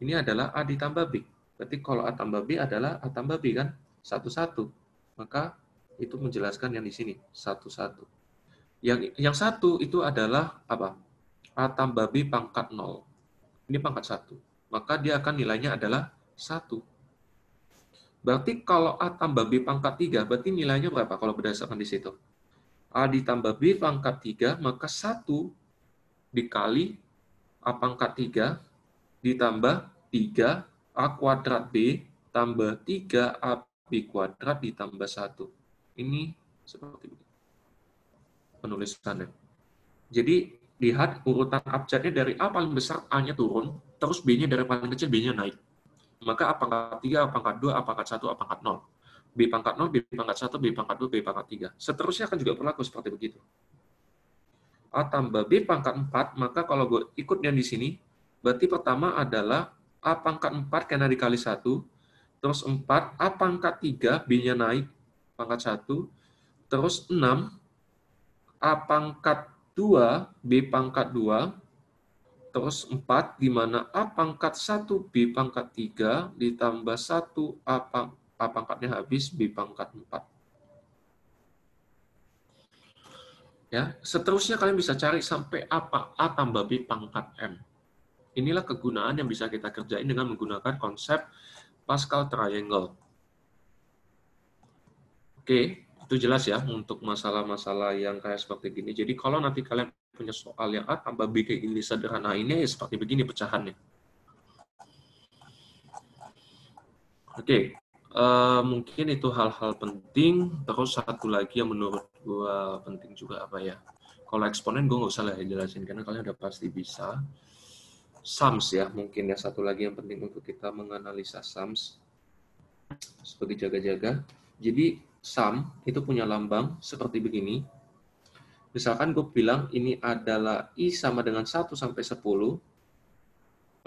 Ini adalah A ditambah B. Berarti kalau A tambah B adalah A tambah B kan? 1, 1. Maka itu menjelaskan yang di sini. 1, 1. Yang 1 itu adalah apa? A tambah B pangkat 0. Ini pangkat 1. Maka dia akan nilainya adalah 1. Berarti kalau A tambah B pangkat 3, berarti nilainya berapa kalau berdasarkan di situ? A ditambah B pangkat 3, maka 1 dikali A pangkat 3 ditambah 3 A kuadrat B tambah 3 AB kuadrat ditambah 1. Ini seperti ini penulisannya. Jadi, lihat urutan abjadnya dari A paling besar, A-nya turun, terus B-nya dari paling kecil, B-nya naik. Maka A pangkat 3, A pangkat 2, A pangkat 1, A pangkat 0. B pangkat 0, B pangkat 1, B pangkat 2, B pangkat 3. Seterusnya akan juga berlaku seperti begitu. A tambah B pangkat 4, maka kalau gue ikut yang di sini, berarti pertama adalah A pangkat 4 karena dikali 1, terus 4, A pangkat 3, B-nya naik, pangkat 1, terus 6, A pangkat 2, B pangkat 2, terus 4, di mana A pangkat 1, B pangkat 3, ditambah 1, A pangkatnya habis, B pangkat 4. Ya, seterusnya kalian bisa cari sampai A tambah B pangkat M. Inilah kegunaan yang bisa kita kerjain dengan menggunakan konsep Pascal Triangle. Oke, itu jelas ya untuk masalah-masalah yang kayak seperti gini. Jadi kalau nanti kalian punya soal yang A tambah B kayak gini sederhana ini, ya seperti begini pecahannya. Oke, mungkin itu hal-hal penting. Terus satu lagi yang menurut gue penting juga apa ya? Kalau eksponen gue nggak usah lah jelasin karena kalian udah pasti bisa. Sums ya, mungkin ya satu lagi yang penting untuk kita menganalisa sums seperti jaga-jaga. Jadi sum itu punya lambang seperti begini. Misalkan gue bilang ini adalah I sama dengan 1 sampai 10.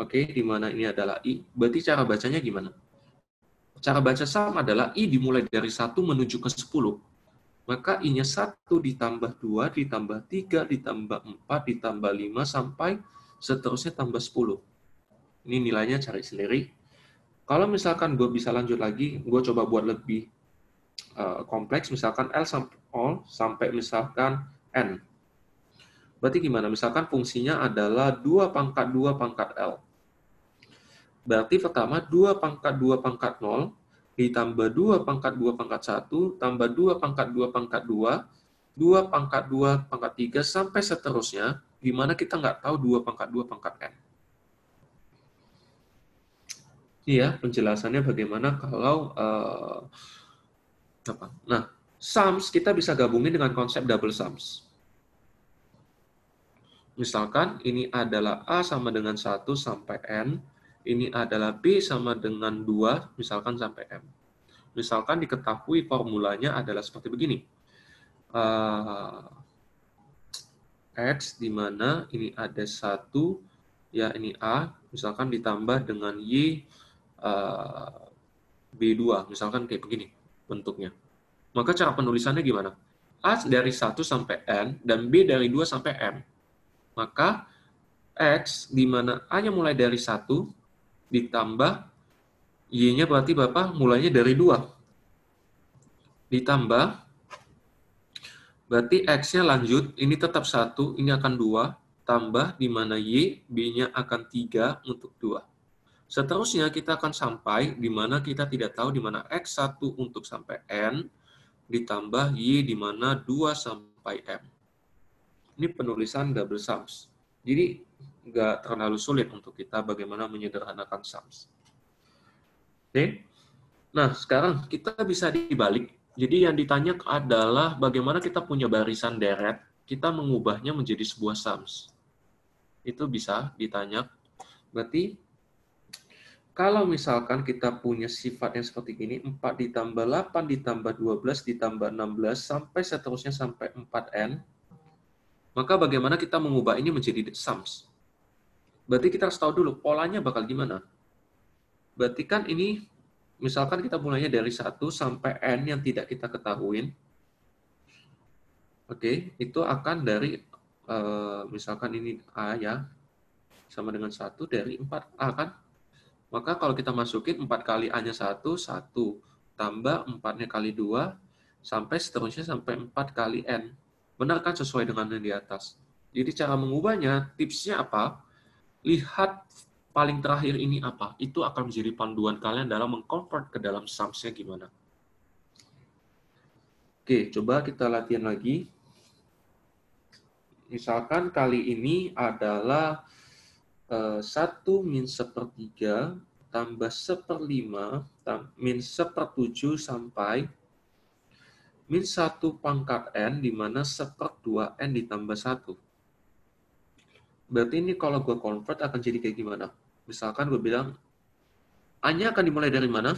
Oke, di mana ini adalah I. Berarti cara bacanya gimana? Cara baca sum adalah I dimulai dari 1 menuju ke 10. Maka I-nya 1 ditambah 2, ditambah 3, ditambah 4, ditambah 5, sampai seterusnya tambah 10. Ini nilainya cari sendiri. Kalau misalkan gue bisa lanjut lagi, gue coba buat lebih kompleks, misalkan L sampai misalkan N. Berarti gimana? Misalkan fungsinya adalah 2 pangkat 2 pangkat L. Berarti pertama 2 pangkat 2 pangkat 0, ditambah 2 pangkat 2 pangkat 1, tambah 2 pangkat 2 pangkat 2, 2 pangkat 2 pangkat 3, sampai seterusnya, di mana kita nggak tahu 2 pangkat 2 pangkat N. Iya, penjelasannya bagaimana kalau Nah, sums kita bisa gabungin dengan konsep double sums. Misalkan ini adalah A sama dengan 1 sampai N, ini adalah B sama dengan 2, misalkan sampai M. Misalkan diketahui formulanya adalah seperti begini. X di mana ini ada 1, ya ini A, misalkan ditambah dengan Y B2, misalkan kayak begini bentuknya. Maka cara penulisannya gimana? A dari 1 sampai N dan B dari 2 sampai M. Maka X di mana A-nya mulai dari 1 ditambah Y-nya berarti berapa? Mulainya dari 2. Ditambah, berarti X-nya lanjut, ini tetap 1, ini akan 2, tambah di mana Y, B-nya akan 3 untuk 2. Seterusnya kita akan sampai di mana kita tidak tahu di mana X1 untuk sampai N, ditambah Y di mana 2 sampai M. Ini penulisan double sums. Jadi, nggak terlalu sulit untuk kita bagaimana menyederhanakan sums. Oke? Nah, sekarang kita bisa dibalik. Jadi yang ditanya adalah bagaimana kita punya barisan deret, kita mengubahnya menjadi sebuah sums. Itu bisa ditanya. Berarti, kalau misalkan kita punya sifat yang seperti ini, 4 ditambah 8 ditambah 12 ditambah 16 sampai seterusnya sampai 4N, maka bagaimana kita mengubah ini menjadi sums? Berarti kita harus tahu dulu polanya bakal gimana. Berarti kan ini, misalkan kita mulainya dari 1 sampai N yang tidak kita ketahuin, oke, itu akan dari, misalkan ini A ya, sama dengan 1 dari 4A kan? Maka kalau kita masukin 4 kali A-nya 1, 1, tambah 4-nya kali 2, sampai seterusnya sampai 4 kali N. Benar kan sesuai dengan yang di atas? Jadi cara mengubahnya, tipsnya apa? Lihat paling terakhir ini apa. Itu akan menjadi panduan kalian dalam mengconvert ke dalam sums-nya gimana. Oke, coba kita latihan lagi. Misalkan kali ini adalah 1 min 1/3 tambah 1/5 min 1/7 sampai min 1 pangkat N di mana 1/2N ditambah 1. Berarti ini kalau gue convert akan jadi kayak gimana? Misalkan gue bilang A-nya akan dimulai dari mana?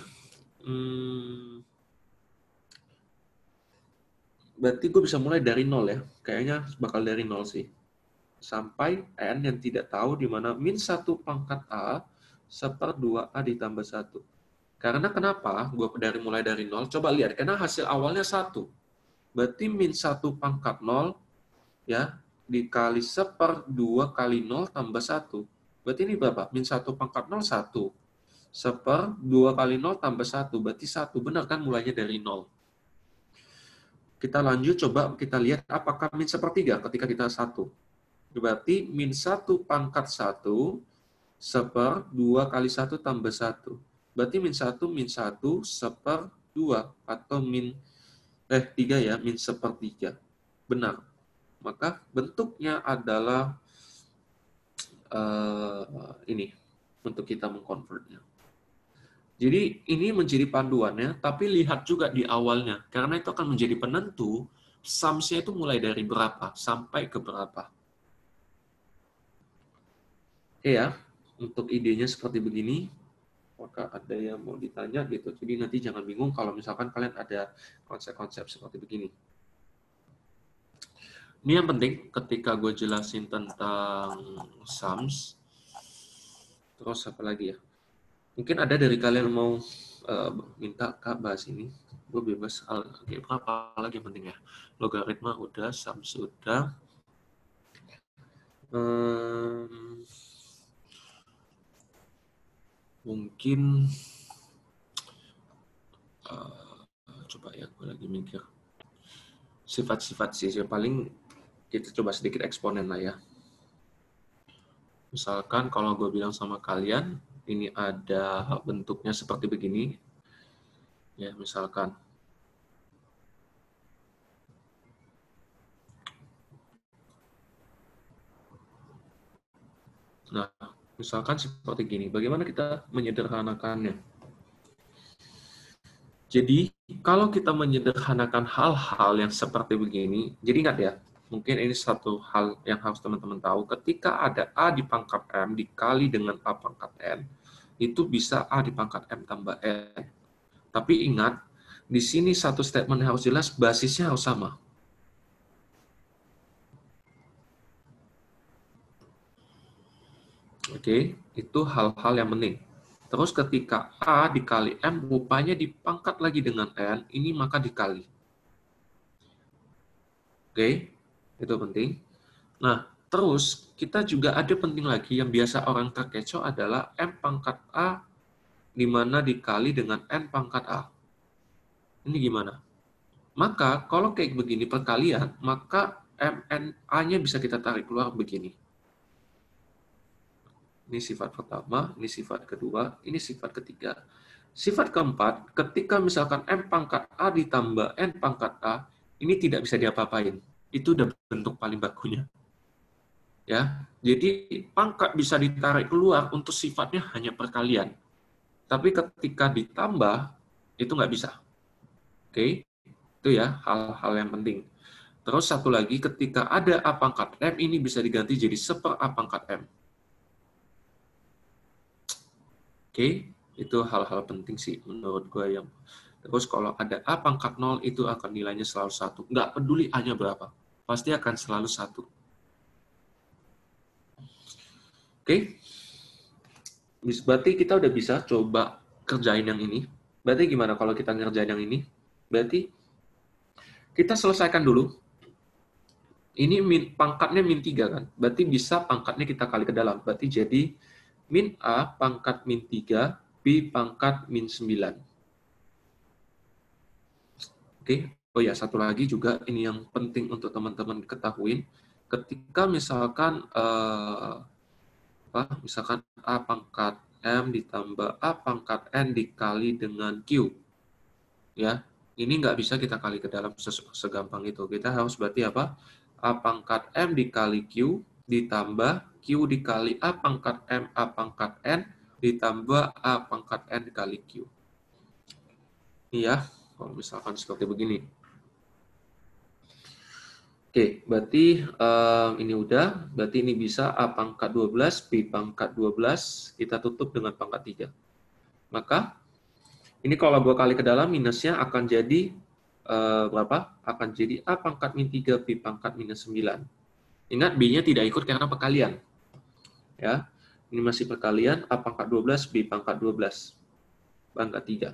Berarti gue bisa mulai dari 0 ya. Kayaknya bakal dari 0 sih. Sampai N yang tidak tahu di mana min 1 pangkat A 1/2A ditambah 1. Karena kenapa? Gue mulai dari 0. Coba lihat, karena hasil awalnya 1. Berarti min 1 pangkat 0 ya dikali 1/2 kali 0 tambah 1. Berarti ini berapa? Min 1 pangkat 0, 1. 1/2 kali 0 tambah 1. Berarti 1. Benar kan mulainya dari 0. Kita lanjut, coba kita lihat apakah min 1/3 ketika kita 1. Berarti min 1 pangkat 1 1/2 kali 1 tambah 1. Berarti min 1 1/2 atau min 3 ya, min 1/3. Benar. Maka bentuknya adalah ini untuk kita mengkonvertnya. Jadi ini menjadi panduannya, tapi lihat juga di awalnya. Karena itu akan menjadi penentu sums-nya itu mulai dari berapa sampai ke berapa. Oke ya, untuk idenya seperti begini, apakah ada yang mau ditanya gitu. Jadi nanti jangan bingung kalau misalkan kalian ada konsep-konsep seperti begini. Ini yang penting ketika gue jelasin tentang sums. Terus apa lagi ya? Mungkin ada dari kalian mau minta Kak bahas ini. Gue bebas. Oke, apa lagi yang penting ya? Logaritma udah, sums udah. Mungkin coba ya, gue lagi mikir sifat-sifat sih yang paling kita coba sedikit eksponen lah ya. Misalkan kalau gue bilang sama kalian ini ada bentuknya seperti begini ya, misalkan nah misalkan seperti gini, bagaimana kita menyederhanakannya? Jadi, kalau kita menyederhanakan hal-hal yang seperti begini, jadi ingat ya, mungkin ini satu hal yang harus teman-teman tahu, ketika ada A di pangkat M dikali dengan A pangkat N, itu bisa A di pangkat M tambah N. Tapi ingat, di sini satu statement harus jelas, basisnya harus sama. Oke, itu hal-hal yang penting. Terus ketika A dikali M, rupanya dipangkat lagi dengan N, ini maka dikali. Oke, itu penting. Nah, terus kita juga ada penting lagi yang biasa orang terkecoh adalah M pangkat A di mana dikali dengan N pangkat A. Ini gimana? Maka kalau kayak begini perkalian, maka MNA-nya bisa kita tarik keluar begini. Ini sifat pertama, ini sifat kedua, ini sifat ketiga. Sifat keempat, ketika misalkan M pangkat A ditambah N pangkat A, ini tidak bisa diapa-apain. Itu udah bentuk paling bakunya. Ya, jadi pangkat bisa ditarik keluar untuk sifatnya hanya perkalian. Tapi ketika ditambah, itu nggak bisa. Oke, itu ya hal-hal yang penting. Terus satu lagi, ketika ada A pangkat M, ini bisa diganti jadi seper A pangkat M. Oke, itu hal-hal penting sih menurut gue yang. Terus kalau ada A pangkat 0, itu akan nilainya selalu 1. Nggak peduli A-nya berapa, pasti akan selalu 1. Oke, berarti kita udah bisa coba kerjain yang ini. Berarti gimana kalau kita ngerjain yang ini? Berarti kita selesaikan dulu. Ini pangkatnya min 3 kan? Berarti bisa pangkatnya kita kali ke dalam. Berarti jadi min A pangkat min 3, B pangkat min 9. Oke, oh ya satu lagi juga ini yang penting untuk teman-teman ketahuin. Ketika misalkan misalkan A pangkat M ditambah A pangkat N dikali dengan Q. Ya, ini nggak bisa kita kali ke dalam segampang itu. Kita harus berarti apa? A pangkat M dikali Q ditambah Q dikali A pangkat M, A pangkat N, ditambah A pangkat N dikali Q. Ini ya, kalau misalkan seperti begini. Oke, berarti ini udah. Berarti ini bisa A pangkat 12, B pangkat 12, kita tutup dengan pangkat 3. Maka, ini kalau gue kali ke dalam, minusnya akan jadi berapa? Akan jadi A pangkat min 3, B pangkat minus 9. Ingat, B-nya tidak ikut karena perkalian. Ya, ini masih perkalian, A pangkat 12, B pangkat 12. Pangkat 3.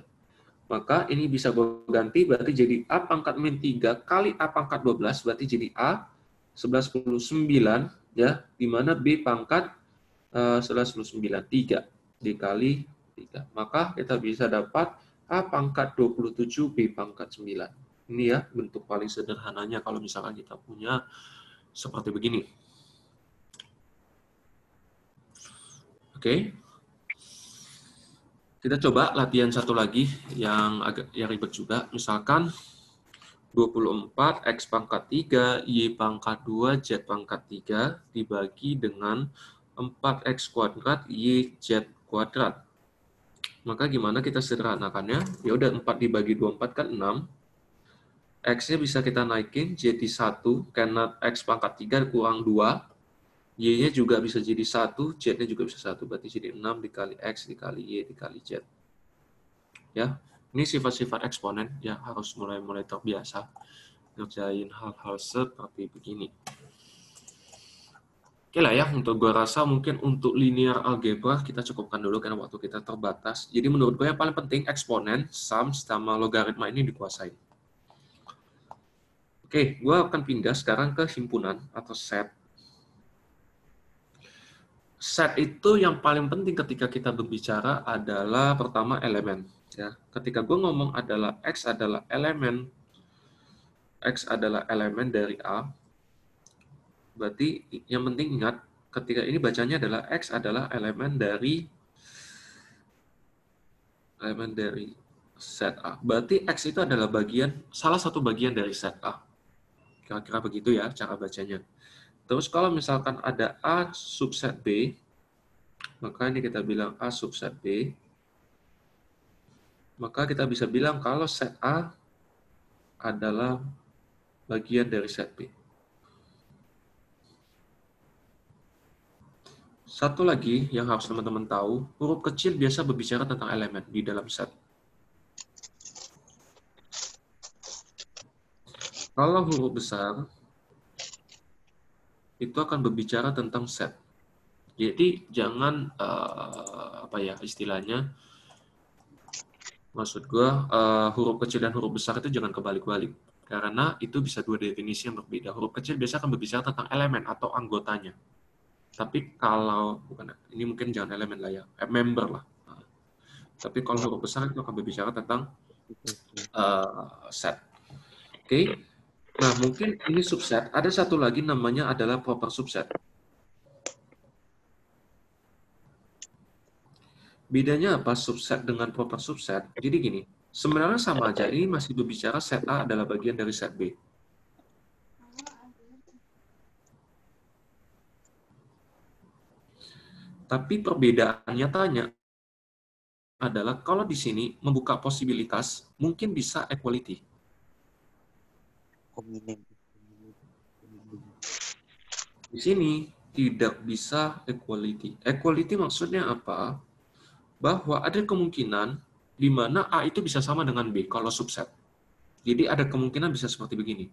Maka ini bisa gue ganti, berarti jadi A pangkat min 3 kali A pangkat 12, berarti jadi A 11/9, ya, di mana B pangkat 11/9, 3 dikali 3. Maka kita bisa dapat A pangkat 27, B pangkat 9. Ini ya bentuk paling sederhananya kalau misalkan kita punya seperti begini. Oke. Kita coba latihan satu lagi yang agak ribet juga. Misalkan 24 X pangkat 3, Y pangkat 2, Z pangkat 3 dibagi dengan 4X kuadrat, Y, Z kuadrat. Maka gimana kita sederhanakannya? Ya udah 4 dibagi 24 kan 6. X-nya bisa kita naikin jadi 1 karena X pangkat 3 kurang 2. Y-nya juga bisa jadi 1, Z-nya juga bisa 1. Berarti jadi 6 dikali X dikali Y dikali Z. Ya, ini sifat-sifat eksponen yang harus mulai terbiasa ngerjain hal-hal seperti begini. Oke lah ya, untuk gue rasa mungkin untuk linear algebra kita cukupkan dulu karena waktu kita terbatas. Jadi menurut gue yang paling penting eksponen, sum, sama logaritma ini dikuasai. Oke, gue akan pindah sekarang ke himpunan atau set. Set itu yang paling penting ketika kita berbicara adalah pertama elemen. Ya, ketika gue ngomong adalah X adalah elemen dari A, berarti yang penting ingat ketika ini bacanya adalah X adalah elemen dari set A. Berarti X itu adalah salah satu bagian dari set A. Kira-kira begitu ya cara bacanya. Terus kalau misalkan ada A subset B, maka ini kita bilang A subset B. Maka kita bisa bilang kalau set A adalah bagian dari set B. Satu lagi yang harus teman-teman tahu, huruf kecil biasa berbicara tentang elemen di dalam set. Kalau huruf besar, itu akan berbicara tentang set. Jadi jangan istilahnya, maksud gue huruf kecil dan huruf besar itu jangan kebalik-balik. Karena itu bisa dua definisi yang berbeda. Huruf kecil biasanya akan berbicara tentang elemen atau anggotanya. Tapi kalau, bukan, ini mungkin jangan elemen lah ya, member lah. Tapi kalau huruf besar itu akan berbicara tentang set. Oke. Nah, mungkin ini subset. Ada satu lagi namanya adalah proper subset. Bedanya apa subset dengan proper subset? Jadi gini, sebenarnya sama aja. Ini masih berbicara set A adalah bagian dari set B. Tapi perbedaan nyatanya adalah kalau di sini membuka posibilitas, mungkin bisa equality. Di sini tidak bisa equality. Equality maksudnya apa? Bahwa ada kemungkinan di mana A itu bisa sama dengan B kalau subset. Jadi ada kemungkinan bisa seperti begini.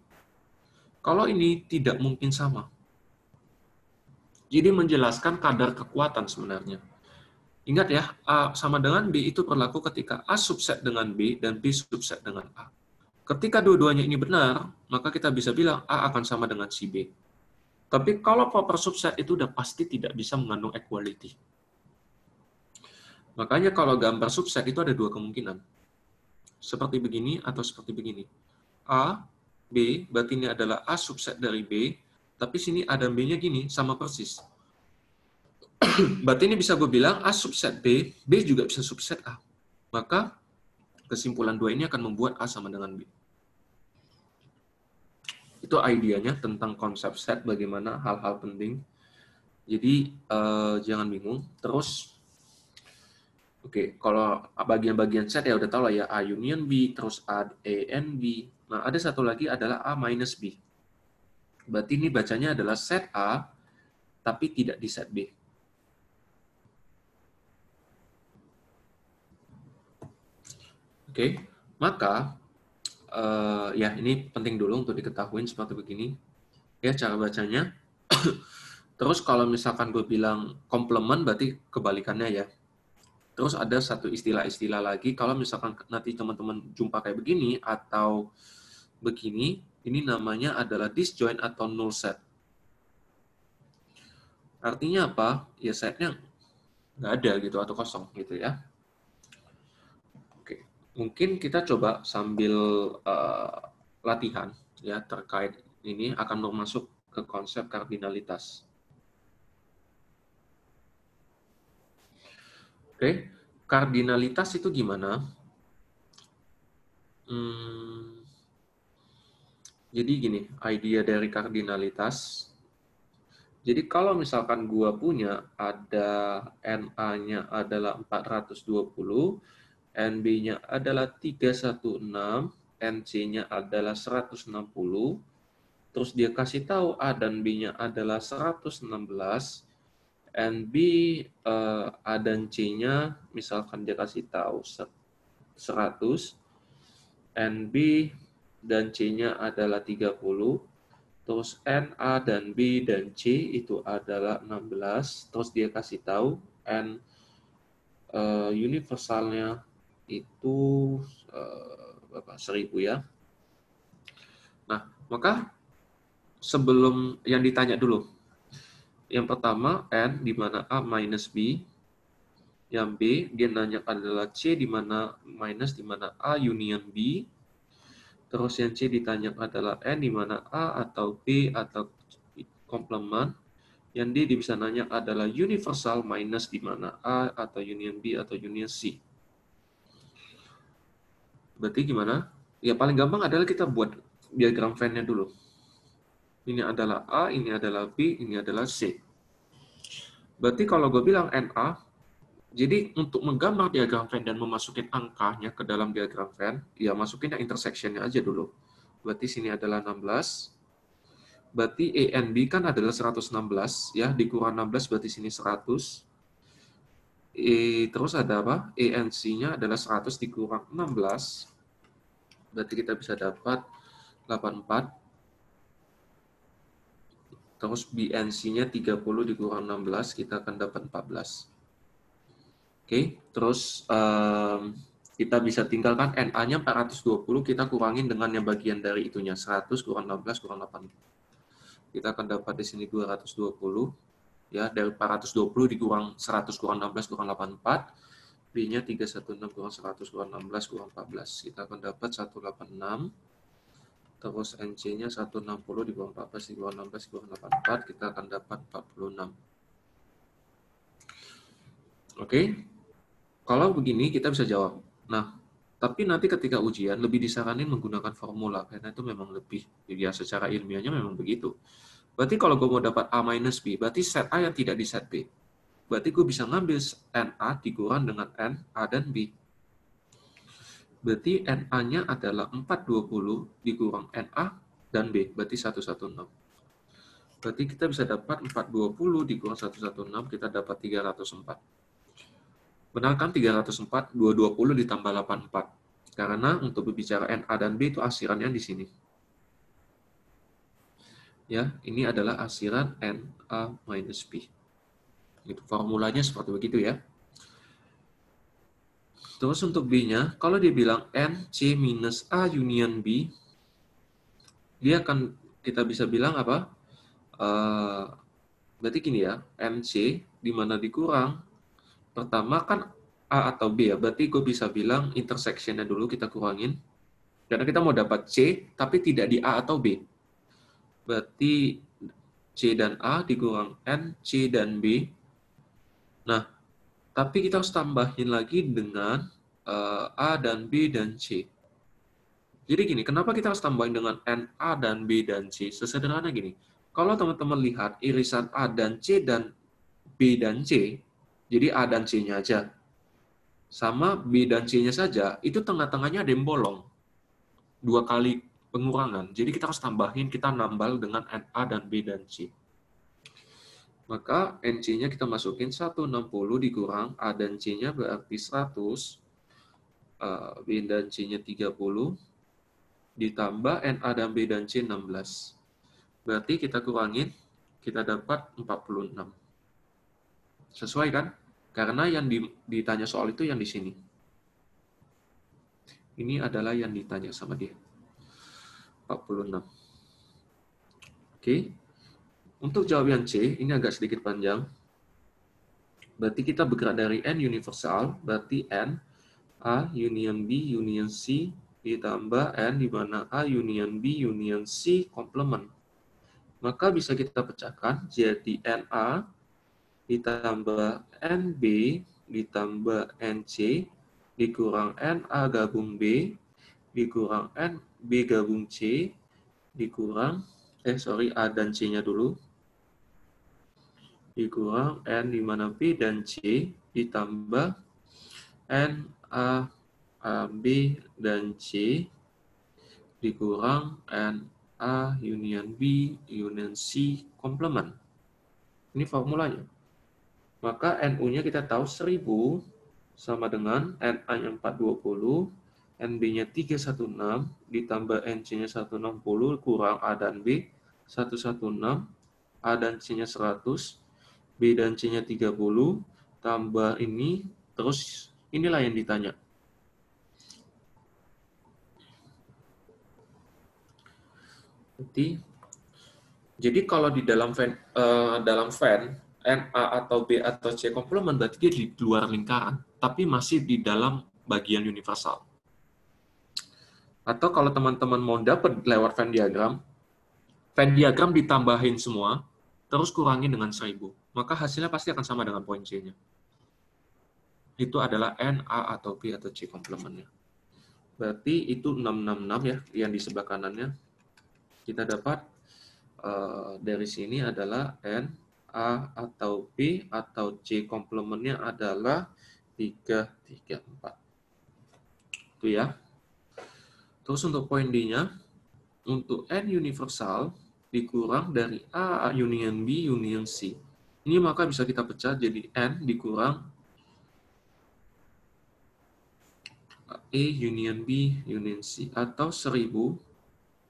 Kalau ini tidak mungkin sama. Jadi menjelaskan kadar kekuatan sebenarnya. Ingat ya, A sama dengan B itu berlaku ketika A subset dengan B dan B subset dengan A. Ketika dua-duanya ini benar, maka kita bisa bilang A akan sama dengan si B. Tapi kalau proper subset itu udah pasti tidak bisa mengandung equality. Makanya kalau gambar subset itu ada dua kemungkinan. Seperti begini atau seperti begini. A, B, berarti ini adalah A subset dari B, tapi sini ada B-nya gini, sama persis. Berarti ini bisa gue bilang A subset B, B juga bisa subset A. Maka kesimpulan dua ini akan membuat A sama dengan B. Itu idenya tentang konsep set, bagaimana hal-hal penting. Jadi jangan bingung. Terus, oke, kalau bagian-bagian set ya udah tahu lah ya, A union B, terus A and B. Nah, ada satu lagi adalah A minus B. Berarti ini bacanya adalah set A, tapi tidak di set B. Oke, maka ya ini penting dulu untuk diketahui seperti begini. Ya, cara bacanya. Terus kalau misalkan gue bilang komplement, berarti kebalikannya ya. Terus ada satu istilah-istilah lagi, kalau misalkan nanti teman-teman jumpa kayak begini atau begini, ini namanya adalah disjoint atau null set. Artinya apa? Ya setnya nggak ada gitu atau kosong gitu ya. Oke, mungkin kita coba sambil latihan ya terkait ini akan masuk ke konsep kardinalitas. Oke, kardinalitas itu gimana? Jadi gini, idea dari kardinalitas. Jadi kalau misalkan gua punya ada NA-nya adalah 420, NB-nya adalah 316, NC-nya adalah 160, terus dia kasih tahu A dan B-nya adalah 116, NB, A dan C-nya misalkan dia kasih tahu 100, NB dan C-nya adalah 30, terus N, A, dan B, dan C itu adalah 16, terus dia kasih tahu N universalnya itu 1000 ya. Nah, maka sebelum yang ditanya dulu, yang pertama N di mana A minus B, yang B dia nanya adalah C di mana minus di mana A union B, terus yang C ditanya adalah N di mana A atau B atau komplement. Yang D bisa nanya adalah universal minus di mana A atau union B atau union C. Berarti gimana? Ya paling gampang adalah kita buat diagram Venn-nya dulu. Ini adalah A, ini adalah B, ini adalah C. Berarti kalau gue bilang NA, jadi untuk menggambar diagram Venn dan memasukin angkanya ke dalam diagram Venn, ya masukin yang intersection-nya aja dulu. Berarti sini adalah 16. Berarti A and B kan adalah 116, ya, dikurang 16 berarti sini 100. Terus ada apa? ANC-nya adalah 100 dikurang 16. Berarti kita bisa dapat 84. Terus BNC-nya 30 dikurang 16, kita akan dapat 14. Oke, terus Kita bisa tinggalkan NA-nya 420, kita kurangin dengan yang bagian dari itunya, 100 kurang 16 kurang 8. Kita akan dapat di sini 220, ya, dari 420 dikurang 100 kurang 16 kurang 84, B-nya 316 kurang 100 kurang 16 kurang 14. Kita akan dapat 186, terus NC-nya 160 dikurang 14 dikurang 16 dikurang 84, kita akan dapat 46. Oke, kalau begini kita bisa jawab. Nah, tapi nanti ketika ujian lebih disaranin menggunakan formula, karena itu memang lebih, ya secara ilmiahnya memang begitu. Berarti kalau gue mau dapat A minus B, berarti set A yang tidak di set B. Berarti gue bisa ngambil NA dikurang dengan N, A dan B. Berarti NA-nya adalah 420 dikurang NA dan B, berarti 116. Berarti kita bisa dapat 420 dikurang 116, kita dapat 304. Benar kan 304, 220 ditambah 84. Karena untuk berbicara NA dan B itu asirannya di sini. Ya, ini adalah asiran NA minus B. Itu formulanya seperti begitu ya. Terus untuk B-nya, kalau dia bilang NC minus A union B, dia akan, kita bisa bilang apa? Berarti gini ya, NC di mana dikurang, pertama kan A atau B ya, berarti gue bisa bilang intersection-nya dulu kita kurangin. Karena kita mau dapat C, tapi tidak di A atau B. Berarti C dan A dikurang N, C dan B. Nah, tapi kita harus tambahin lagi dengan A dan B dan C. Jadi gini, kenapa kita harus tambahin dengan N, A dan B dan C? Sesederhana gini, kalau teman-teman lihat irisan A dan C dan B dan C, jadi A dan C-nya aja, sama B dan C-nya saja, itu tengah-tengahnya ada yang bolong. 2 kali pengurangan. Jadi kita harus tambahin, kita nambal dengan NA dan B dan C. Maka NC-nya kita masukin 160 dikurang A dan C-nya berarti 100, B dan C-nya 30, ditambah NA dan B dan C 16. Berarti kita kurangin, kita dapat 46. Sesuai kan? Karena yang ditanya soal itu yang di sini. Ini adalah yang ditanya sama dia. 46. Oke. Untuk jawaban C, ini agak sedikit panjang. Berarti kita bergerak dari N universal, berarti N, A union B union C, ditambah N di mana A union B union C komplement. Maka bisa kita pecahkan jadi NA ditambah NB ditambah NC dikurang NA gabung B dikurang NB gabung C dikurang A dan C-nya dulu dikurang N di mana B dan C ditambah N A, B dan C dikurang N A union B union C komplement. Ini formulanya. Maka NU-nya kita tahu 1000 sama dengan NA-nya 420, NB-nya 316, ditambah NC-nya 160, kurang A dan B, 116, A dan C-nya 100, B dan C-nya 30, tambah ini, terus inilah yang ditanya. Jadi kalau di dalam fan, NA atau B atau C komplement berarti dia di luar lingkaran, tapi masih di dalam bagian universal. Atau kalau teman-teman mau dapat lewat Venn diagram ditambahin semua, terus kurangin dengan 1000. Maka hasilnya pasti akan sama dengan poin C-nya. Itu adalah NA atau B atau C komplementnya. Berarti itu 666 ya, yang di sebelah kanannya. Kita dapat dari sini adalah N, A atau B atau C komplementnya adalah 334. Itu ya. Terus untuk poin D-nya, untuk N universal dikurang dari A union B union C. Ini maka bisa kita pecah jadi N dikurang A union B union C atau 1000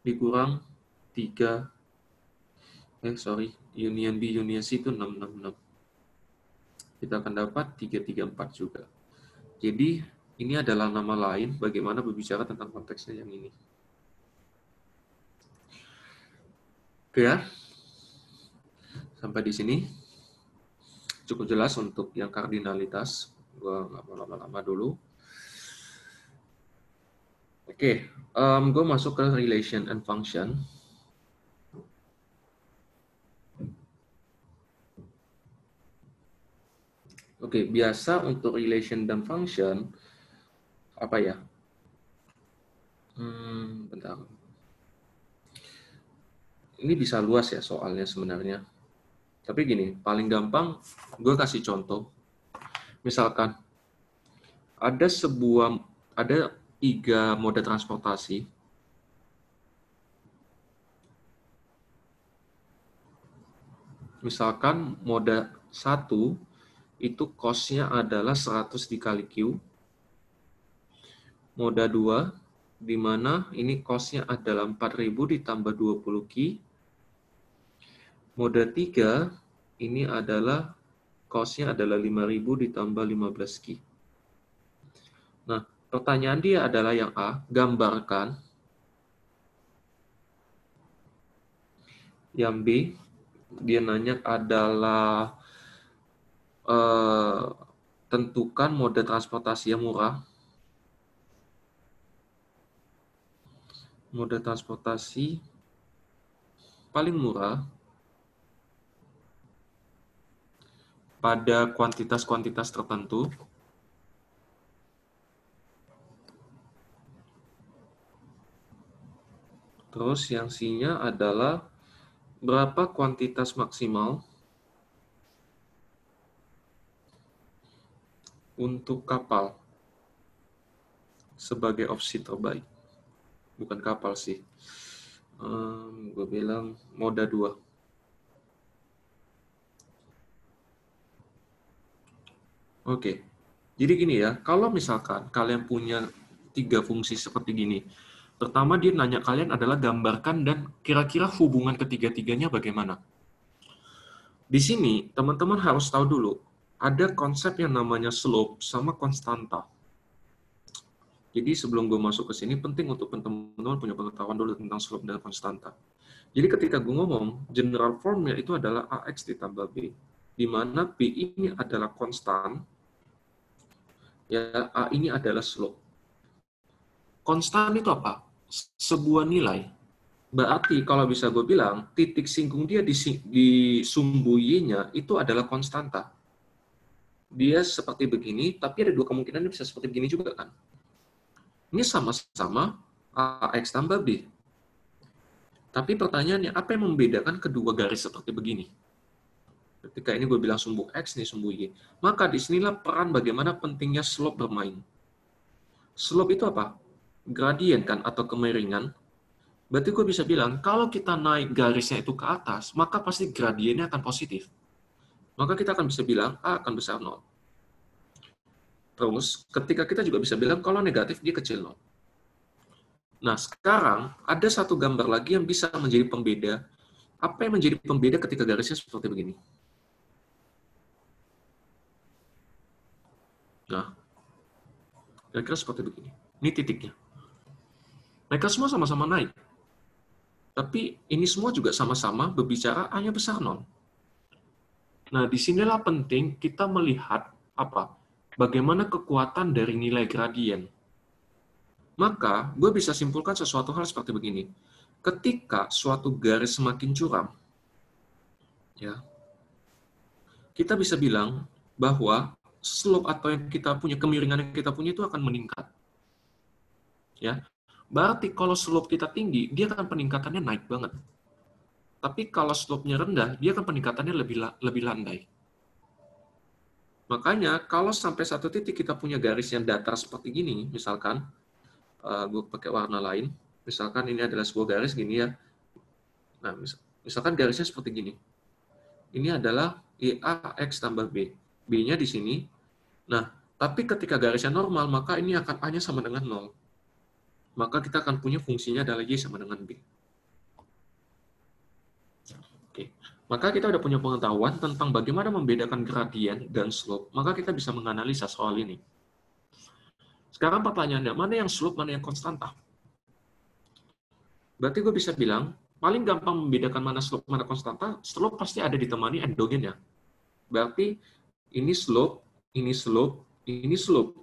dikurang 3 union B union C itu 666. Kita akan dapat 334 juga. Jadi Ini adalah nama lain bagaimana berbicara tentang konteksnya yang ini. Oke ya. Sampai di sini cukup jelas untuk yang kardinalitas. Gua nggak mau lama-lama dulu. Oke, gue masuk ke relation and function. Oke, biasa untuk relation dan function, apa ya? Bentar. Ini bisa luas ya soalnya sebenarnya. Tapi gini, paling gampang gue kasih contoh. Misalkan, ada 3 moda transportasi. Misalkan moda 1 itu cost-nya adalah 100 dikali Q. Moda 2, di mana ini cost-nya adalah 4.000 ditambah 20 Q. Moda 3, ini adalah cost-nya adalah 5.000 ditambah 15 Q. Nah, pertanyaan dia adalah yang A, gambarkan. Yang B, dia nanya adalah tentukan moda transportasi yang murah. Moda transportasi paling murah pada kuantitas-kuantitas tertentu. Terus yang C-nya adalah berapa kuantitas maksimal untuk kapal sebagai opsi terbaik. Bukan kapal sih. Gue bilang moda 2. Oke. Jadi gini ya, kalau misalkan kalian punya 3 fungsi seperti gini. Pertama dia nanya kalian adalah gambarkan dan kira-kira hubungan ketiga-tiganya bagaimana. Di sini teman-teman harus tahu dulu, ada konsep yang namanya slope sama konstanta. Jadi sebelum gue masuk ke sini, penting untuk teman-teman punya pengetahuan dulu tentang slope dan konstanta. Jadi ketika gue ngomong, general formnya itu adalah AX ditambah B, di mana B ini adalah konstan, ya A ini adalah slope. Konstan itu apa? Sebuah nilai. Berarti kalau bisa gue bilang, titik singgung dia di sumbu Y-nya itu adalah konstanta. Dia seperti begini, tapi ada 2 kemungkinan dia bisa seperti begini juga kan. Ini sama-sama AX tambah B. Tapi pertanyaannya, apa yang membedakan kedua garis seperti begini? Ketika ini gue bilang sumbu X, nih sumbu Y. Maka disinilah peran bagaimana pentingnya slope bermain. Slope itu apa? Gradien kan, atau kemiringan. Berarti gue bisa bilang, kalau kita naik garisnya itu ke atas, maka pasti gradiennya akan positif. Maka kita akan bisa bilang, A akan besar 0. Terus, ketika kita juga bisa bilang, kalau negatif, dia kecil 0. Nah, sekarang ada satu gambar lagi yang bisa menjadi pembeda. Apa yang menjadi pembeda ketika garisnya seperti begini? Nah, kira-kira seperti begini. Ini titiknya. Mereka semua sama-sama naik. Tapi ini semua juga sama-sama berbicara A-nya besar 0. Nah, disinilah penting kita melihat apa? Bagaimana kekuatan dari nilai gradien. Maka, gue bisa simpulkan sesuatu hal seperti begini. Ketika suatu garis semakin curam, ya, kita bisa bilang bahwa slope atau yang kita punya, kemiringan yang kita punya itu akan meningkat. Ya, berarti kalau slope kita tinggi, dia akan peningkatannya naik banget. Tapi kalau slope-nya rendah, dia akan peningkatannya lebih landai. Makanya, kalau sampai satu titik kita punya garis yang datar seperti gini, misalkan, gue pakai warna lain, misalkan ini adalah sebuah garis gini ya. Nah, misalkan garisnya seperti gini. Ini adalah AX tambah B. B-nya di sini. Nah, tapi ketika garisnya normal, maka ini akan A-nya sama dengan 0. Maka kita akan punya fungsinya adalah Y sama dengan B. Oke. Maka kita udah punya pengetahuan tentang bagaimana membedakan gradien dan slope. Maka kita bisa menganalisa soal ini. Sekarang pertanyaannya, mana yang slope, mana yang konstanta? Berarti gue bisa bilang, paling gampang membedakan mana slope, mana konstanta, slope pasti ada ditemani endogennya. Berarti ini slope, ini slope, ini slope.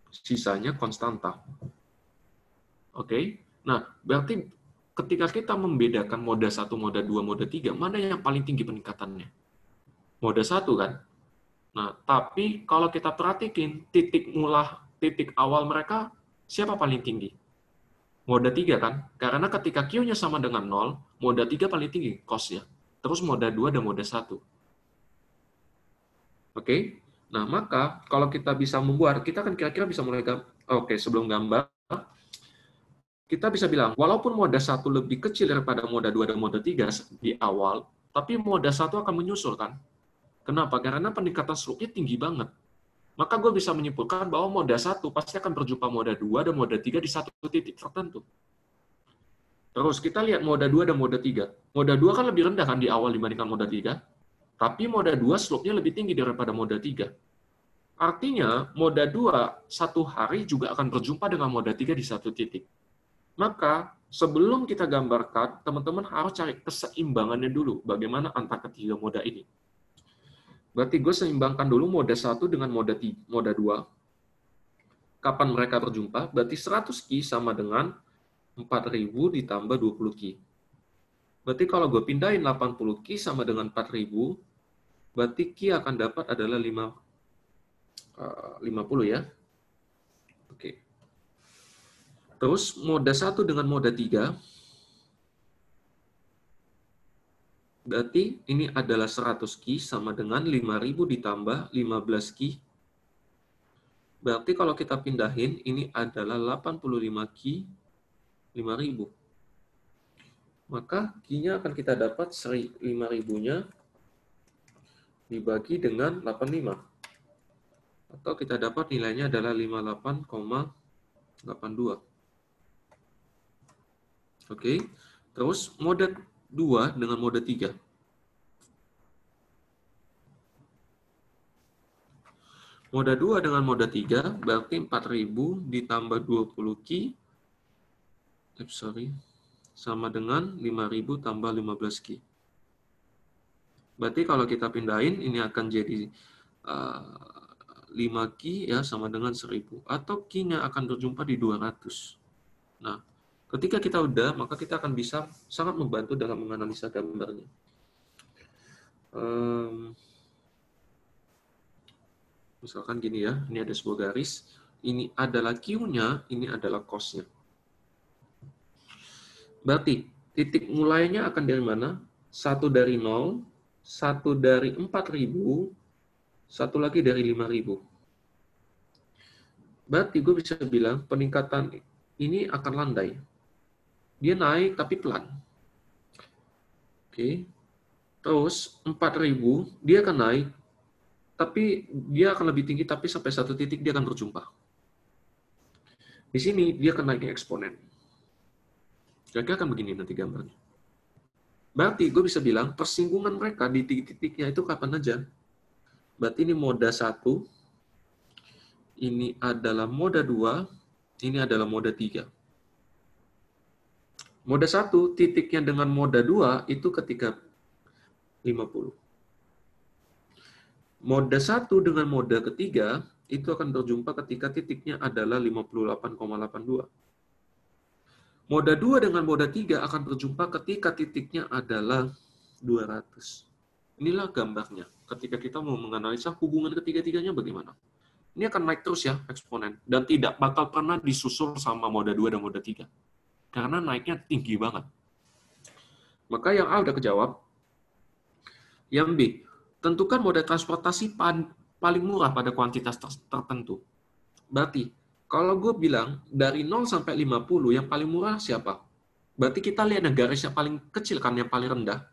Sisanya konstanta. Oke? Nah, berarti ketika kita membedakan moda 1, moda 2, moda 3, mana yang paling tinggi peningkatannya? Moda 1 kan? Nah, tapi kalau kita perhatikan titik awal mereka, siapa paling tinggi? Moda 3 kan? Karena ketika Q-nya sama dengan 0, moda 3 paling tinggi cost-nya. Terus moda 2 dan moda 1. Oke? Nah, maka kalau kita bisa membuat, kita kan kira-kira bisa mulai sebelum gambar, kita bisa bilang, walaupun moda 1 lebih kecil daripada moda 2 dan moda 3 di awal, tapi moda 1 akan menyusul kan? Kenapa? Karena peningkatan slope-nya tinggi banget. Maka gue bisa menyimpulkan bahwa moda 1 pasti akan berjumpa moda 2 dan moda 3 di satu titik tertentu. Terus kita lihat moda 2 dan moda 3. Moda 2 kan lebih rendah kan di awal dibandingkan moda 3, tapi moda 2 slope-nya lebih tinggi daripada moda 3. Artinya, moda 2 satu hari juga akan berjumpa dengan moda 3 di satu titik. Maka, sebelum kita gambarkan, teman-teman harus cari keseimbangannya dulu, bagaimana antara ketiga moda ini. Berarti gue seimbangkan dulu moda 1 dengan moda 2. Kapan mereka berjumpa? Berarti 100 Ki sama dengan 4.000 ditambah 20 Ki. Berarti kalau gue pindahin 80 Ki sama dengan 4.000, berarti Ki akan dapat adalah 50 ya. Oke. Terus moda 1 dengan moda 3, berarti ini adalah 100 Ki sama dengan 5.000 ditambah 15 Ki. Berarti kalau kita pindahin, ini adalah 85 Ki, 5.000. Maka Ki-nya akan kita dapat 5.000-nya dibagi dengan 85. Atau kita dapat nilainya adalah 58,82. Oke, terus moda 2 dengan moda 3. Moda 2 dengan moda 3 berarti 4.000 ditambah 20 Ki, sama dengan 5.000 tambah 15 Ki. Berarti kalau kita pindahin, ini akan jadi 5 Ki ya, sama dengan 1.000. Atau Ki-nya akan berjumpa di 200. Nah, ketika kita udah, maka kita akan bisa sangat membantu dalam menganalisa gambarnya. Misalkan gini ya, ini ada sebuah garis, ini adalah Q-nya, ini adalah cost-nya. Berarti, titik mulainya akan dari mana? 1 dari 0, 1 dari 4.000, 1 lagi dari 5.000. Berarti gue bisa bilang peningkatan ini akan landai. Dia naik tapi pelan. Oke. Terus 4.000 dia akan naik, tapi dia akan lebih tinggi, tapi sampai satu titik dia akan berjumpa. Di sini dia akan naiknya eksponen. Kira-kira akan begini nanti gambarnya. Berarti gue bisa bilang persinggungan mereka di titik-titiknya itu kapan aja. Berarti ini moda 1, ini adalah moda 2, ini adalah moda 3. Moda 1 titiknya dengan moda 2 itu ketika 50. Moda 1 dengan moda ketiga itu akan berjumpa ketika titiknya adalah 58,82. Moda 2 dengan moda 3 akan berjumpa ketika titiknya adalah 200. Inilah gambarnya. Ketika kita mau menganalisa hubungan ketiga-tiganya bagaimana. Ini akan naik terus ya, eksponen. Dan tidak bakal pernah disusul sama moda 2 dan moda 3. Karena naiknya tinggi banget. Maka yang A udah kejawab. Yang B, tentukan moda transportasi paling murah pada kuantitas tertentu. Berarti, kalau gue bilang dari 0 sampai 50, yang paling murah siapa? Berarti kita lihat garisnya paling kecil kan, yang paling rendah.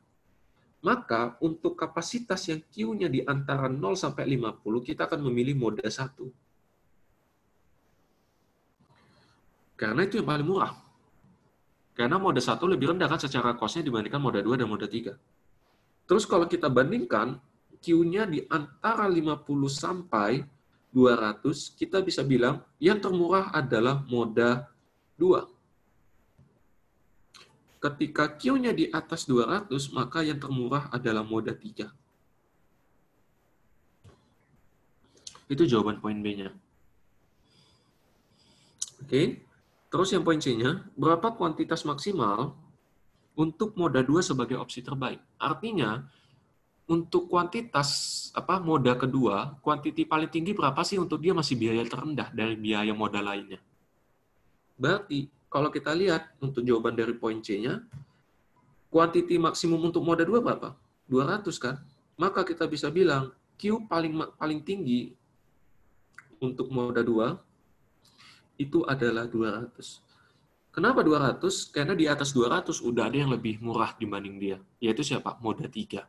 Maka untuk kapasitas yang Q-nya di antara 0 sampai 50, kita akan memilih moda 1. Karena itu yang paling murah. Karena moda 1 lebih rendah kan secara cost-nya dibandingkan moda 2 dan moda 3. Terus kalau kita bandingkan, Q-nya di antara 50 sampai 200, kita bisa bilang yang termurah adalah moda 2. Ketika Q-nya di atas 200, maka yang termurah adalah moda 3. Itu jawaban poin B-nya. Oke. Terus yang poin C-nya, berapa kuantitas maksimal untuk moda 2 sebagai opsi terbaik? Artinya, untuk kuantitas moda kedua, kuantiti paling tinggi berapa sih untuk dia masih biaya terendah dari biaya moda lainnya? Berarti, kalau kita lihat untuk jawaban dari poin C-nya, kuantiti maksimum untuk moda 2 berapa? 200 kan? Maka kita bisa bilang Q paling tinggi untuk moda 2 itu adalah 200. Kenapa 200? Karena di atas 200 udah ada yang lebih murah dibanding dia. Yaitu siapa? Moda 3.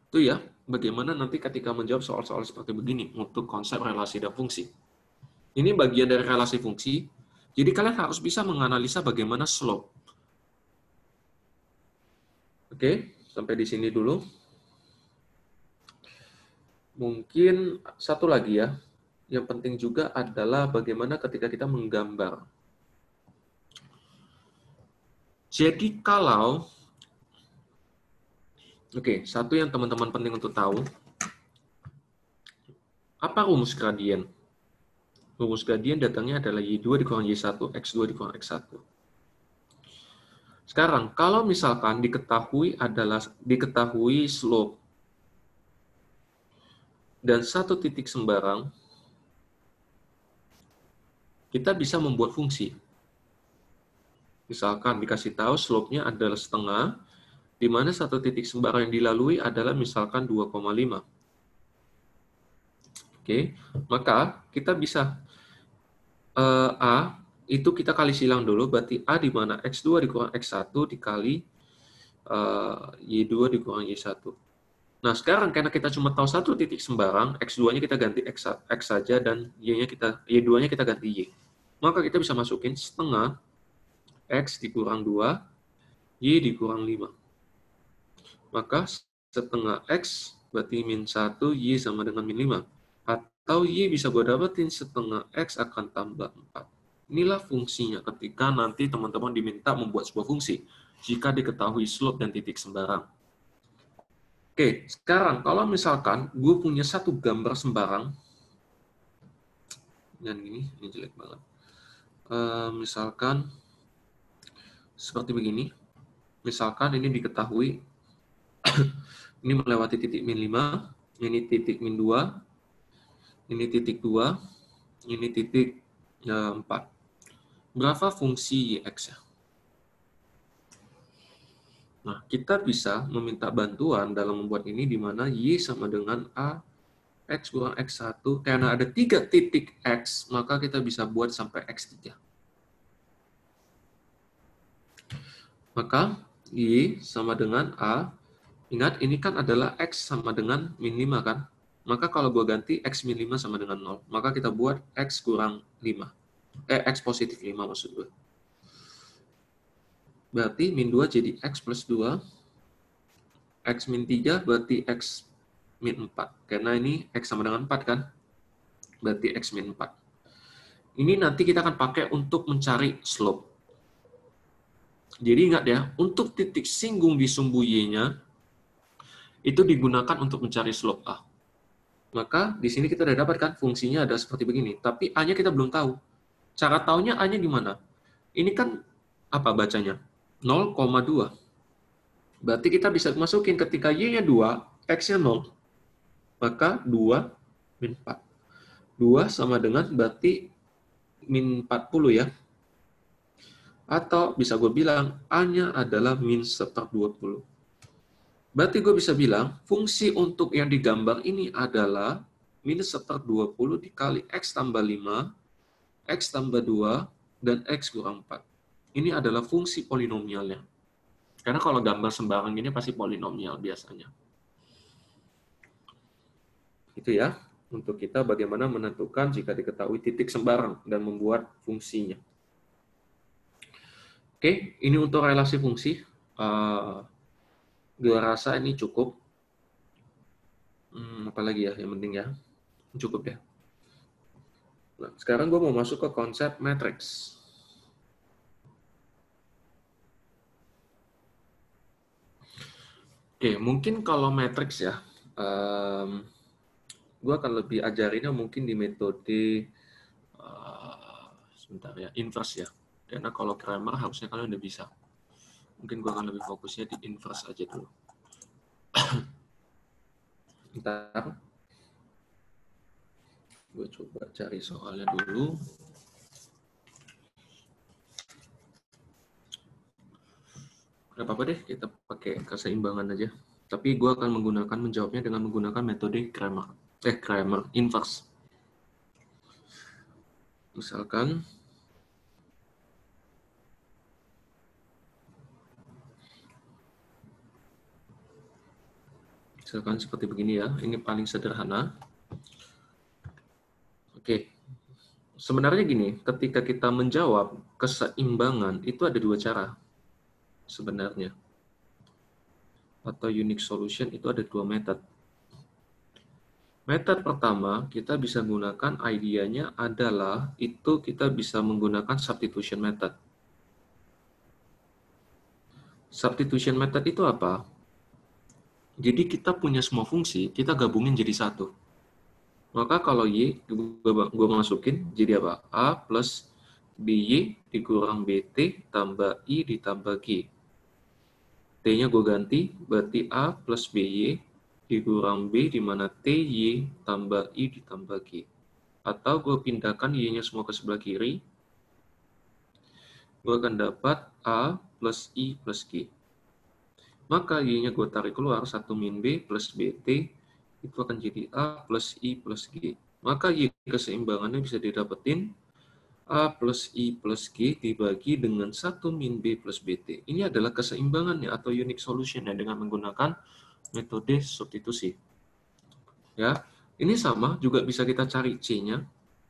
Itu ya, bagaimana nanti ketika menjawab soal-soal seperti begini untuk konsep relasi dan fungsi. Ini bagian dari relasi fungsi. Jadi kalian harus bisa menganalisa bagaimana slope. Oke, sampai di sini dulu. Mungkin satu lagi ya. Yang penting juga adalah bagaimana ketika kita menggambar. Jadi kalau satu yang teman-teman penting untuk tahu, apa rumus gradien? Rumus gradien datangnya adalah Y2 dikurang Y1, X2 dikurang X1. Sekarang, kalau misalkan diketahui slope dan satu titik sembarang, kita bisa membuat fungsi. Misalkan dikasih tahu slope-nya adalah setengah, di mana satu titik sembarang yang dilalui adalah misalkan 2,5. Oke, maka kita bisa A itu kita kali silang dulu, berarti A di mana X2 dikurang X1 dikali Y2 dikurang Y1. Nah, sekarang karena kita cuma tahu satu titik sembarang, X2-nya kita ganti X saja, dan Y2-nya kita ganti Y. Maka kita bisa masukin setengah X dikurang 2, Y dikurang 5. Maka setengah X berarti min 1, Y sama dengan min 5. Atau Y bisa gue dapetin setengah X akan tambah 4. Inilah fungsinya ketika nanti teman-teman diminta membuat sebuah fungsi, jika diketahui slope dan titik sembarang. Oke, sekarang kalau misalkan gue punya satu gambar sembarang, dan ini jelek banget. Misalkan seperti begini. Misalkan ini diketahui ini melewati titik min 5, ini titik min 2, ini titik 2, ini titik 4. Berapa fungsi X ya? Nah, kita bisa meminta bantuan dalam membuat ini di mana Y sama dengan A X kurang X1. Karena ada 3 titik X, maka kita bisa buat sampai X3. Maka Y sama dengan A. Ingat, ini kan adalah X sama dengan min 5 kan? Maka kalau gue ganti X min 5 sama dengan 0, maka kita buat X kurang 5. X positif 5 maksud gue. Berarti min 2 jadi X plus 2. X min 3 berarti X min 4. Karena ini X sama dengan 4 kan? Berarti X min 4. Ini nanti kita akan pakai untuk mencari slope. Jadi ingat ya, untuk titik singgung di sumbu Y-nya, itu digunakan untuk mencari slope A. Maka di sini kita sudah dapatkan fungsinya ada seperti begini. Tapi A-nya kita belum tahu. Cara taunya A-nya di mana? Ini kan apa bacanya? 0,2. Berarti kita bisa masukin ketika Y-nya 2, X-nya 0. Maka 2 min 4. 2 sama dengan berarti min 40 ya. Atau bisa gue bilang A-nya adalah min 1/20. Berarti gue bisa bilang fungsi untuk yang digambar ini adalah min 1/20 dikali X tambah 5, X tambah 2, dan X kurang 4. Ini adalah fungsi polinomialnya. Karena kalau gambar sembarang ini pasti polinomial biasanya. Itu ya, untuk kita bagaimana menentukan jika diketahui titik sembarang dan membuat fungsinya. Oke, ini untuk relasi fungsi. Gue rasa ini cukup. Apalagi ya yang penting ya. Cukup ya. Nah, sekarang gue mau masuk ke konsep matrix. Oke, mungkin kalau matrix ya, gue akan lebih ajarinnya mungkin di metode sebentar ya, inverse ya. Karena kalau grammar harusnya kalian udah bisa. Mungkin gue akan lebih fokusnya di inverse aja dulu. Bentar. Gue coba cari soalnya dulu. Gak apa-apa deh, kita pakai keseimbangan aja. Tapi gue akan menjawabnya dengan menggunakan metode grammar inverse. Misalkan seperti begini ya, ini paling sederhana. Oke, sebenarnya gini, ketika kita menjawab keseimbangan itu ada dua cara sebenarnya. Atau unique solution itu ada dua metode. Metode pertama, kita bisa gunakan idenya adalah itu kita bisa menggunakan substitution method. Substitution method itu apa? Jadi kita punya semua fungsi, kita gabungin jadi satu. Maka kalau Y, gue masukin jadi apa? A plus BY dikurang BT tambah I ditambah G. T-nya gue ganti, berarti A plus BY dikurang B, di mana TY tambah I ditambah G. Atau gue pindahkan Y-nya semua ke sebelah kiri, gue akan dapat A plus I plus G. Maka Y-nya gue tarik keluar, 1 min B plus BT, itu akan jadi A plus I plus G. Maka Y keseimbangannya bisa didapetin A plus I plus G dibagi dengan 1 min B plus BT. Ini adalah keseimbangannya atau unique solution dengan menggunakan metode substitusi. Ya, ini sama, juga bisa kita cari C-nya.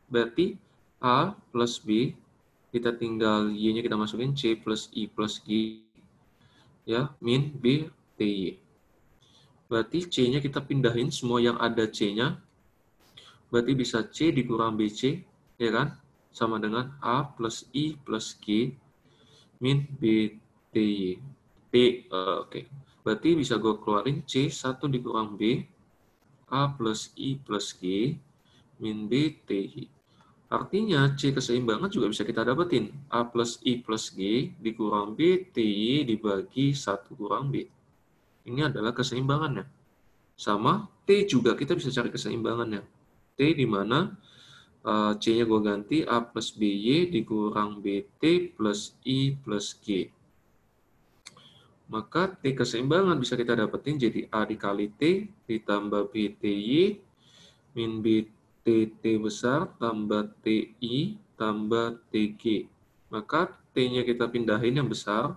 Berarti A plus B, kita tinggal Y-nya kita masukin C plus I plus G. Ya, min B, TY. Berarti C-nya kita pindahin, semua yang ada C-nya. Berarti bisa C dikurang BC, ya kan? Sama dengan A plus I plus G min B, TY. Oke. Berarti bisa gue keluarin C 1 dikurang B, A plus I plus G min B, TY. Artinya C keseimbangan juga bisa kita dapetin. A plus I plus G dikurang B, TY dibagi 1 kurang B. Ini adalah keseimbangannya. Sama T juga kita bisa cari keseimbangannya. T di mana C-nya gue ganti A plus BY dikurang BT plus I plus G. Maka T keseimbangan bisa kita dapetin jadi A dikali T ditambah BTY min BTT besar tambah TI tambah TG. Maka T-nya kita pindahin yang besar,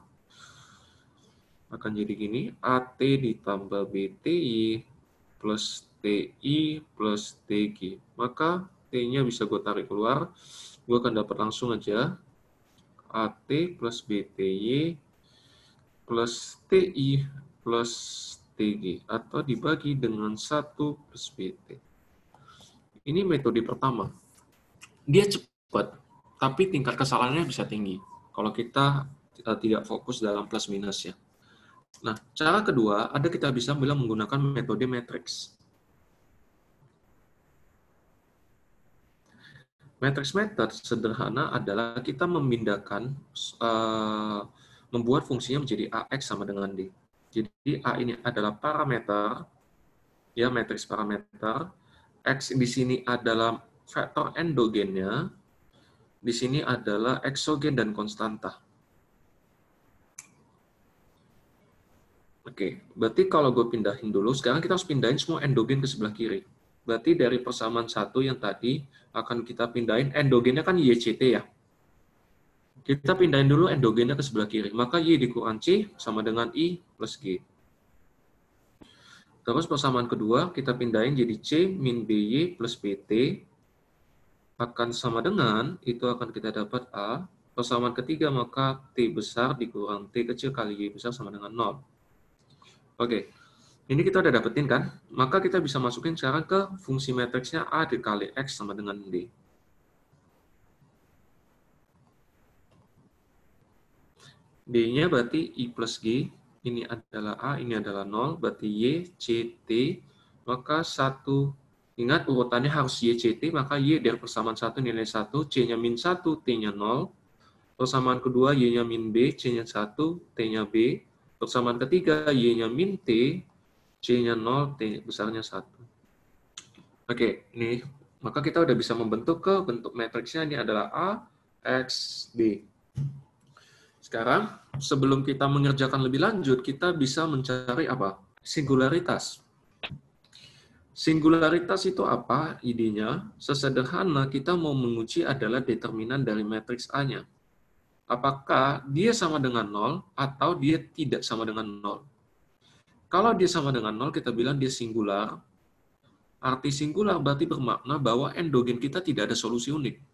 akan jadi gini, AT ditambah BTI plus TI plus TG. Maka T-nya bisa gue tarik keluar, gue akan dapat langsung aja AT plus BTY plus TI plus TG, atau dibagi dengan 1 plus BT. Ini metode pertama. Dia cepat, tapi tingkat kesalahannya bisa tinggi kalau kita tidak fokus dalam plus minusnya. Nah, cara kedua, kita bisa menggunakan metode matrix. Matrix method sederhana adalah kita memindahkan, membuat fungsinya menjadi AX sama dengan D. Jadi A ini adalah parameter, ya matriks parameter. X di sini adalah vektor endogennya, di sini adalah eksogen dan konstanta. Oke, berarti kalau gue pindahin dulu, sekarang kita harus pindahin semua endogen ke sebelah kiri. Berarti dari persamaan 1 yang tadi akan kita pindahin, endogennya kan YCT ya. Kita pindahin dulu endogennya ke sebelah kiri. Maka Y dikurang C sama dengan I plus G. Terus persamaan kedua, kita pindahin jadi C min BY plus BT akan sama dengan, itu akan kita dapat A. Persamaan ketiga, maka T besar dikurang T kecil kali Y besar sama dengan 0. Oke, Ini kita udah dapetin kan? Maka kita bisa masukin sekarang ke fungsi matriksnya A dikali X sama dengan D. D-nya berarti I plus G, ini adalah A, ini adalah 0, berarti Y, C, T, maka 1, ingat urutannya harus Y, C, T, maka Y dari persamaan 1 nilai 1, C-nya min 1, T-nya 0, persamaan kedua Y-nya min B, C-nya 1, T-nya B, persamaan ketiga Y-nya min T, C-nya 0, T besarnya 1. Oke, ini maka kita udah bisa membentuk ke bentuk matriksnya, ini adalah A, X, D. Sekarang, sebelum kita mengerjakan lebih lanjut, kita bisa mencari apa? Singularitas. Singularitas itu apa idenya? Sesederhana kita mau menguji adalah determinan dari matriks A-nya. Apakah dia sama dengan 0 atau dia tidak sama dengan 0? Kalau dia sama dengan 0, kita bilang dia singular. Arti singular berarti bermakna bahwa endogen kita tidak ada solusi unik.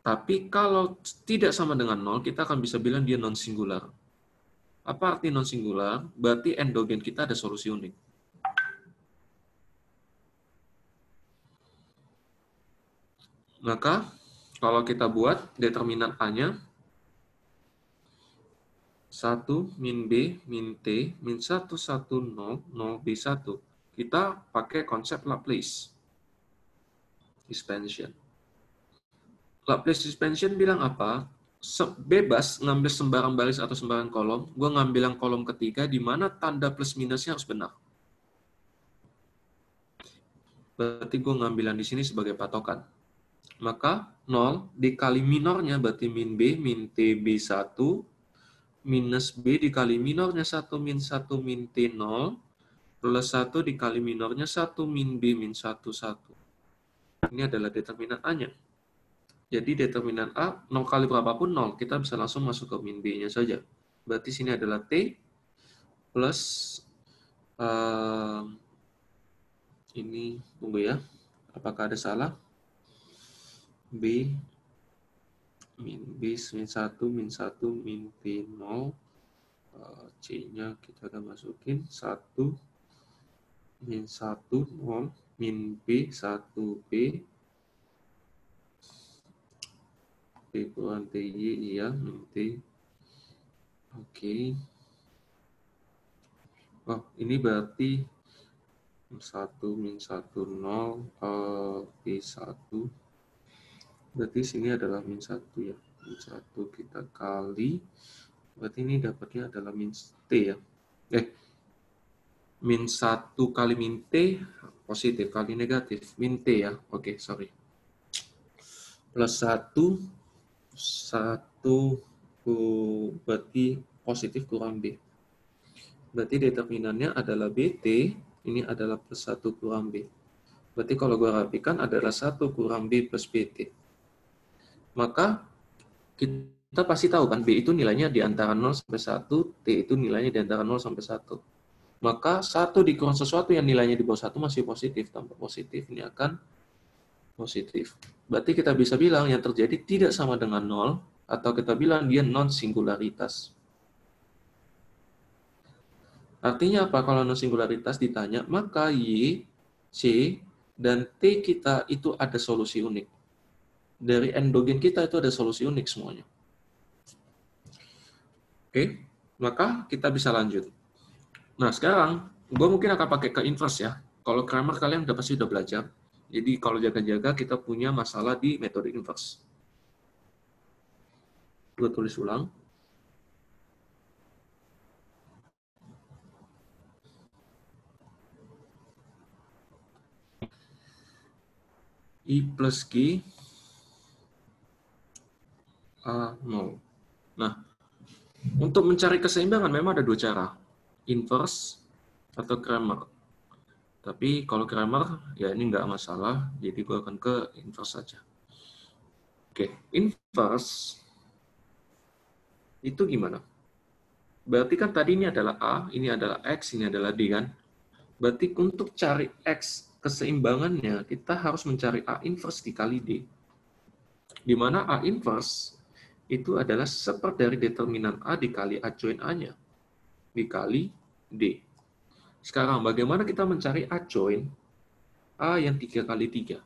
Tapi kalau tidak sama dengan 0, kita akan bisa bilang dia non-singular. Apa arti non-singular? Berarti endogen kita ada solusi unik. Maka, kalau kita buat determinan A-nya, 1 min B min T min 1, 1, 0, 0, B1. Kita pakai konsep Laplace expansion. Laplace expansion bilang apa? Bebas ngambil sembarang baris atau sembarang kolom. Gue ngambil yang kolom ketiga di mana tanda plus minusnya harus benar. Berarti gue ngambil yang di sini sebagai patokan. Maka 0 dikali minornya berarti min B min T B1 minus B dikali minornya 1 min 1 min T 0 plus 1 dikali minornya 1 min B min 1, 1. Ini adalah determinan A-nya. Jadi determinan A, 0 kali berapapun 0, kita bisa langsung masuk ke min B-nya saja. Berarti sini adalah T plus, ini, tunggu ya, apakah ada salah? B, min B, min 1, min 1, min T 0, C-nya kita udah masukin, 1, min 1, 0, min B, 1, B, T kurang TY, iya, min T. Oke. Oh, ini berarti 1, min 1, 0, B1. Berarti sini adalah min 1 ya. Min 1 kita kali. Berarti ini dapatnya adalah min T ya. Min 1 kali min T, positif, kali negatif. Min T ya. Oke, sorry. Plus 1, 1 berarti positif kurang B. Berarti determinannya adalah BT, ini adalah plus 1 kurang B. Berarti kalau gue rapikan adalah 1 kurang B plus BT. Maka kita pasti tahu kan, B itu nilainya di antara 0 sampai 1, T itu nilainya di antara 0 sampai 1. Maka 1 dikurang sesuatu yang nilainya di bawah 1 masih positif, tambah positif, ini akan positif. Berarti kita bisa bilang yang terjadi tidak sama dengan 0, atau kita bilang dia non-singularitas. Artinya apa? Kalau non-singularitas ditanya, maka Y, C, dan T kita itu ada solusi unik. Dari endogen kita itu ada solusi unik semuanya. Oke, maka kita bisa lanjut. Nah, sekarang gue mungkin akan pakai ke inverse ya. Kalau Cramer kalian pasti udah belajar. Jadi kalau jaga-jaga kita punya masalah di metode inverse. Gue tulis ulang. I plus G A 0. Nah, untuk mencari keseimbangan memang ada dua cara. Inverse atau Cramer. Tapi kalau Cramer, ya ini nggak masalah. Jadi gue akan ke inverse saja. Oke, inverse itu gimana? Berarti kan tadi ini adalah A, ini adalah X, ini adalah D kan? Berarti untuk cari X keseimbangannya, kita harus mencari A inverse dikali D. Di mana A inverse itu adalah seper dari determinan A dikali A join A-nya, dikali D. Sekarang, bagaimana kita mencari A join A yang 3 kali 3?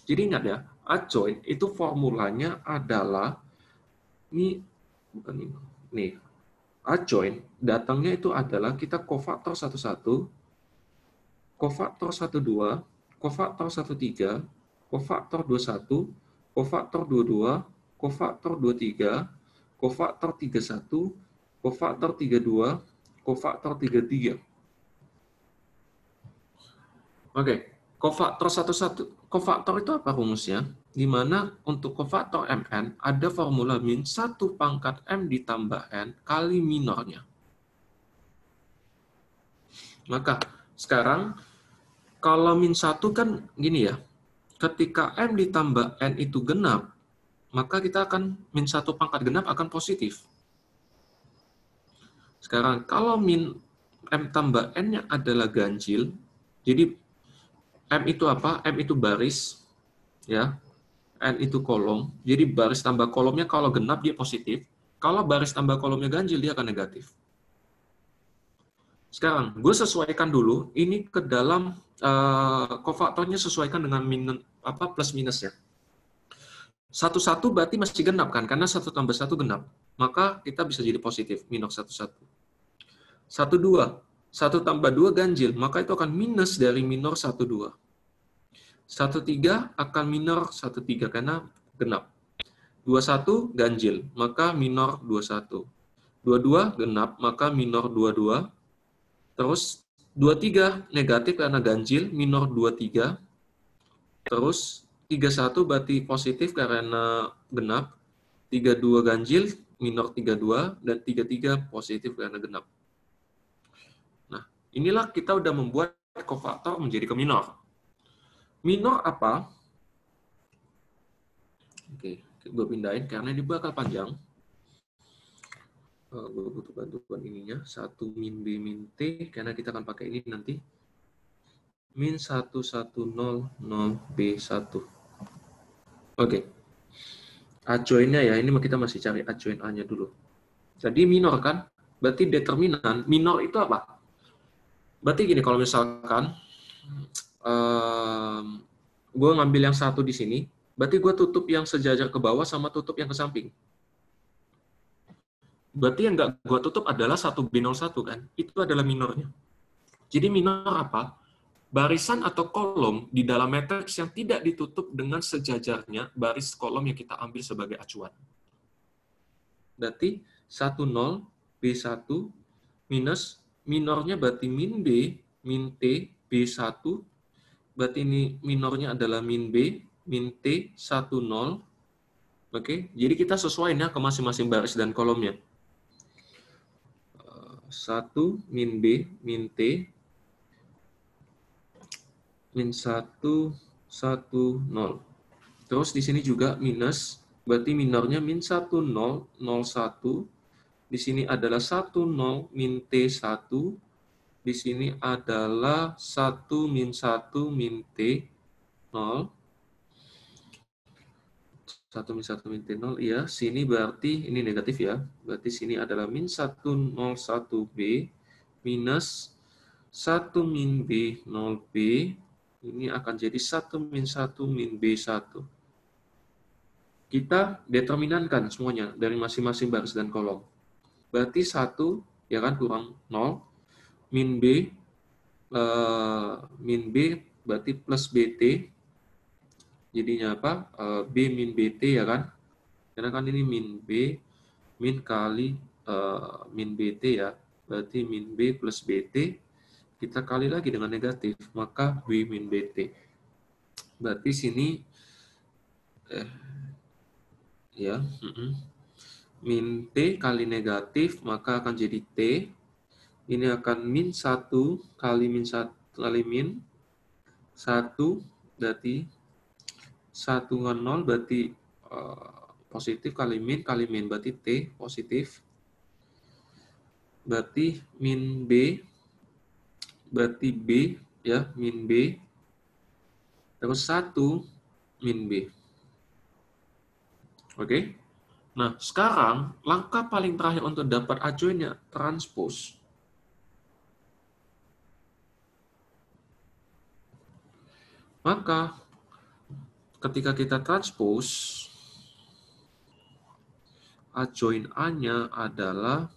Jadi ingat ya, A join itu formulanya adalah, ini, bukan ini, nih, A join, datangnya itu adalah kita kofaktor 11, kofaktor 12, kofaktor 13, kofaktor 21, kofaktor 22, kofaktor 23, kofaktor 31, kofaktor 32, kofaktor 33. Oke, kofaktor itu apa rumusnya? Di mana untuk kofaktor Mn ada formula min 1 pangkat M ditambah N kali minornya. Maka sekarang kalau min 1 kan gini ya, ketika M ditambah N itu genap, maka kita akan min 1 pangkat genap akan positif. Sekarang kalau min M tambah N-nya adalah ganjil, jadi M itu apa? M itu baris, ya. N itu kolom. Jadi baris tambah kolomnya kalau genap dia positif. Kalau baris tambah kolomnya ganjil dia akan negatif. Sekarang gue sesuaikan dulu ini ke dalam kofaktornya, sesuaikan dengan plus minusnya. 1 berarti masih genap kan? Karena 1 tambah 1 genap. Maka kita bisa jadi positif, minus 1 1. 1 2. 1 tambah 2 ganjil, maka itu akan minus dari minor 1 2. 1 3 akan minor 1 3 karena genap. 21 ganjil, maka minor 21. 22 genap, maka minor 22. Terus 23 negatif karena ganjil, minor 23. Terus 31 berarti positif karena genap. 32 ganjil, minor 32, dan 33 positif karena genap. Nah, inilah kita udah membuat kofaktor menjadi ke minor. Minor apa? Oke, gue pindahin karena ini bakal panjang. Gue butuh bantuan ininya. 1 min B min T, karena kita akan pakai ini nanti. Min 1 1 0 0 B1. Oke. A join-nya ya, ini kita masih cari A join A-nya dulu. Jadi minor kan? Berarti determinan minor itu apa? Berarti gini, kalau misalkan gue ngambil yang 1 di sini, berarti gue tutup yang sejajar ke bawah sama tutup yang ke samping. Berarti yang nggak gue tutup adalah 1 B01 kan? Itu adalah minornya. Jadi minor apa? Barisan atau kolom di dalam matriks yang tidak ditutup dengan sejajarnya baris kolom yang kita ambil sebagai acuan. Berarti 10, B1, minus, minornya berarti min B, min T, B1, berarti ini minornya adalah min B, min T, 10. Oke, jadi kita sesuaiin ya ke masing-masing baris dan kolomnya. 1, min B, min T, min 1, 1, 0. Terus di sini juga minus, berarti minornya min 1, 0, 0, 1. Di sini adalah 1, 0, min T1. Di sini adalah 1, min 1, min T, 0. 1, min 1, min T, 0. Iya, sini berarti ini negatif ya. Berarti sini adalah min 1, 0, 1, B, minus 1, min B, 0, B. Ini akan jadi 1, min 1, min B1. Kita determinankan semuanya dari masing-masing baris dan kolom. Berarti 1, ya kan, kurang 0. Min B berarti plus BT. Jadinya apa? B min BT ya kan? Karena kan ini min B, min kali min BT ya. Berarti min B plus BT. Kita kali lagi dengan negatif, maka B min BT. Berarti sini ya, min T kali negatif, maka akan jadi T. Ini akan min 1 kali min 1 kali min 1, berarti 1 dengan 0, berarti positif kali min berarti T positif. Berarti min B, berarti B ya, min B. Terus 1 min B. Oke? Nah, sekarang langkah paling terakhir untuk dapat adjointnya transpose. Maka ketika kita transpose, adjoint A-nya adalah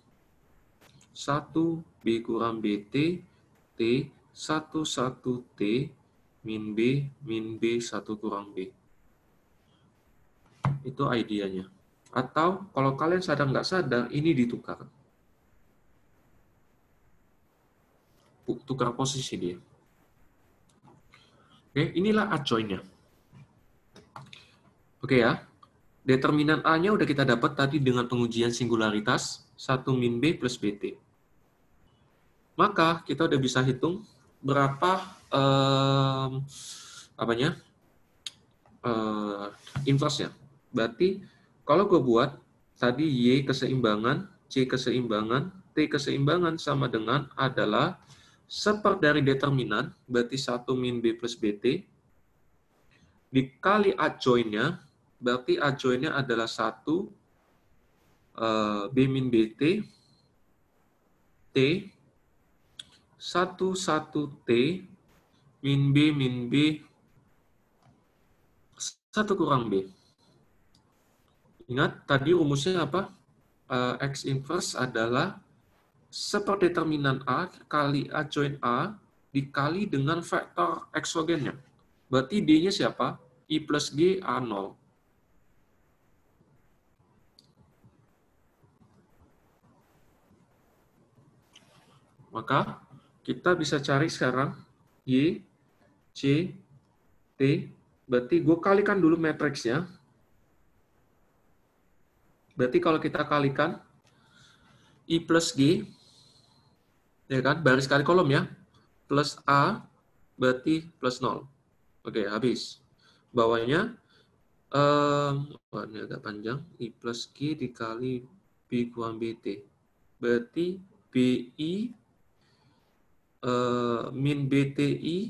1 B kurang BT T 1 1 T min B 1 kurang B. Itu idenya. Atau kalau kalian sadar nggak sadar, ini ditukar. Tukar posisi dia. Oke, inilah adjoint-nya. Oke ya. Determinan A-nya udah kita dapat tadi dengan pengujian singularitas 1 min B plus BT. Maka kita udah bisa hitung berapa inverse-nya. Berarti kalau gue buat tadi Y keseimbangan, C keseimbangan, T keseimbangan sama dengan adalah seper dari determinan, berarti 1 min B plus BT, dikali adjoint-nya, berarti adjoint-nya adalah 1 B min BT, T, 1 1 T, min B, 1 kurang B. Ingat, tadi rumusnya apa? X inverse adalah seperdeterminan A kali adjoint A dikali dengan vektor eksogennya. Berarti D-nya siapa? I plus G A0. Maka kita bisa cari sekarang Y, C, T. Berarti gue kalikan dulu matriksnya. Berarti kalau kita kalikan I plus G, ya kan, baris kali kolom ya, plus A, berarti plus 0. Oke, habis. Bawahnya, ini agak panjang, I plus G dikali B kurang BT. Berarti BI min BTI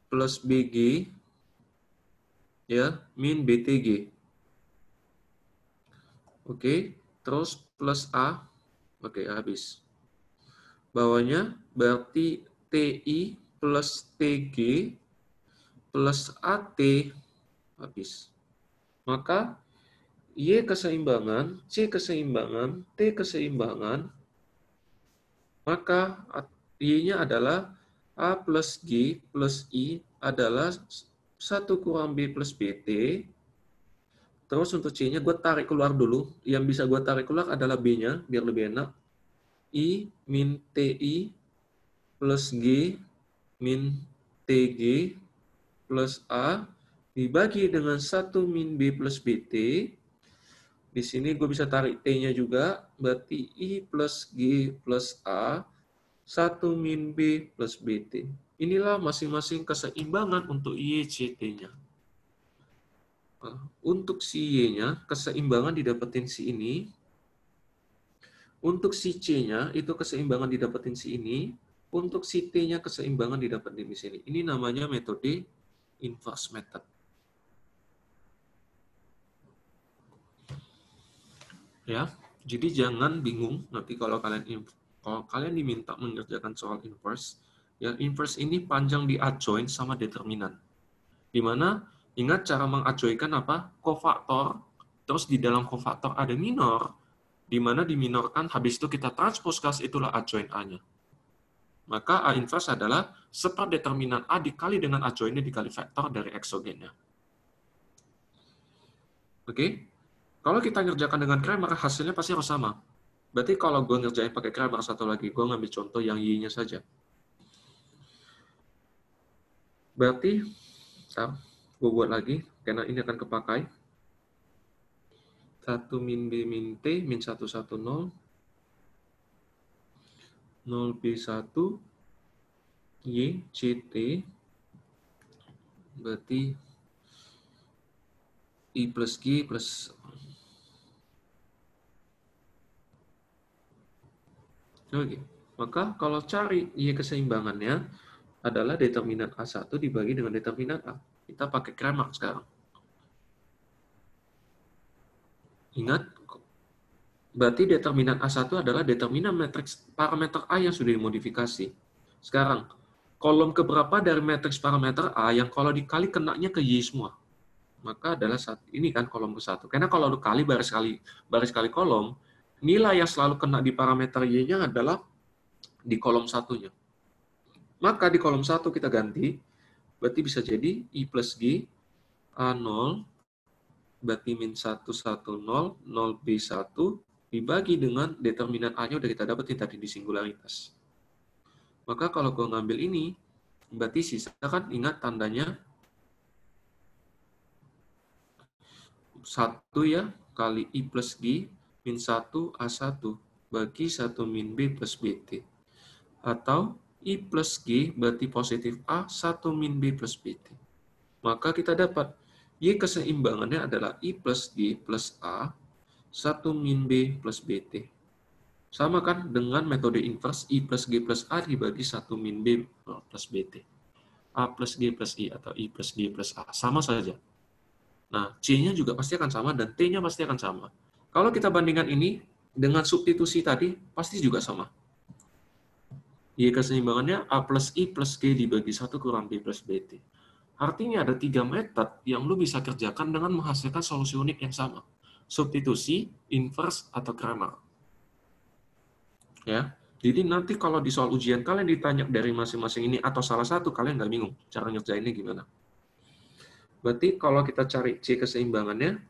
plus BG, ya, min BTG. Oke, terus plus A. Oke, habis. Bawahnya berarti TI plus TG plus AT, habis. Maka Y keseimbangan, C keseimbangan, T keseimbangan, maka Y-nya adalah A plus G plus I adalah 1 kurang B plus BT. Terus untuk C-nya gue tarik keluar dulu. Yang bisa gue tarik keluar adalah B-nya, biar lebih enak. I min TI plus G min TG plus A dibagi dengan 1 min B plus BT. Di sini gue bisa tarik T-nya juga, berarti I plus G plus A, 1 min B plus BT. Inilah masing-masing keseimbangan untuk Y, C, T-nya. Untuk si Y-nya, keseimbangan didapetin si ini. Untuk si C-nya, itu keseimbangan didapetin si ini. Untuk si T-nya, keseimbangan didapetin di sini. Ini namanya metode inverse method. Ya, jadi jangan bingung nanti kalau kalian diminta mengerjakan soal inverse. Ya, inverse ini panjang di adjoint sama determinan. Di mana ingat cara mengadjointkan apa? Kofaktor. Terus di dalam kofaktor ada minor, di mana diminorkan, habis itu kita transpose kelas, itulah adjoint A-nya. Maka A inverse adalah seperdeterminan A dikali dengan adjointnya dikali vektor dari eksogennya. Oke? Kalau kita ngerjakan dengan Cramer, hasilnya pasti harus sama. Berarti kalau gue ngerjain pakai Cramer satu lagi, gue ngambil contoh yang Y-nya saja. Berarti, gue buat lagi, karena ini akan kepakai. 1 min B min T, min 1, 1, 0. 0 B1, Y, C, T. Berarti I plus G plus... Oke. Maka kalau cari Y keseimbangannya adalah determinan A1 dibagi dengan determinan A. Kita pakai Cramer sekarang. Ingat, berarti determinan A1 adalah determinan matriks parameter A yang sudah dimodifikasi. Sekarang, kolom keberapa dari matriks parameter A yang kalau dikali kenanya ke Y semua? Maka adalah ini kan kolom ke-1. Karena kalau dikali baris kali kolom, nilai yang selalu kena di parameter Y-nya adalah di kolom satunya. Maka di kolom 1 kita ganti, berarti bisa jadi I plus G, A0, berarti min 1, 1, 0, 0, B1, dibagi dengan determinan A-nya udah kita dapetin tadi di singularitas. Maka kalau gue ngambil ini, berarti sisa kan ingat tandanya 1 ya, kali I plus G, min 1 A1, bagi 1 min B plus BT. Atau I plus G berarti positif A, 1 min B plus BT. Maka kita dapat Y keseimbangannya adalah I plus G plus A, 1 min B plus BT. Sama kan dengan metode inverse I plus G plus A dibagi 1 min B plus BT. A plus G plus I atau I plus G plus A. Sama saja. Nah, C-nya juga pasti akan sama dan T-nya pasti akan sama. Kalau kita bandingkan ini dengan substitusi tadi, pasti juga sama. Y keseimbangannya A plus I plus G dibagi 1 kurang B plus BT. Artinya ada 3 metode yang lu bisa kerjakan dengan menghasilkan solusi unik yang sama. Substitusi, inverse, atau Cramer. Ya, jadi nanti kalau di soal ujian kalian ditanya dari masing-masing ini atau salah satu, kalian nggak bingung cara ngerjainnya gimana. Berarti kalau kita cari C keseimbangannya,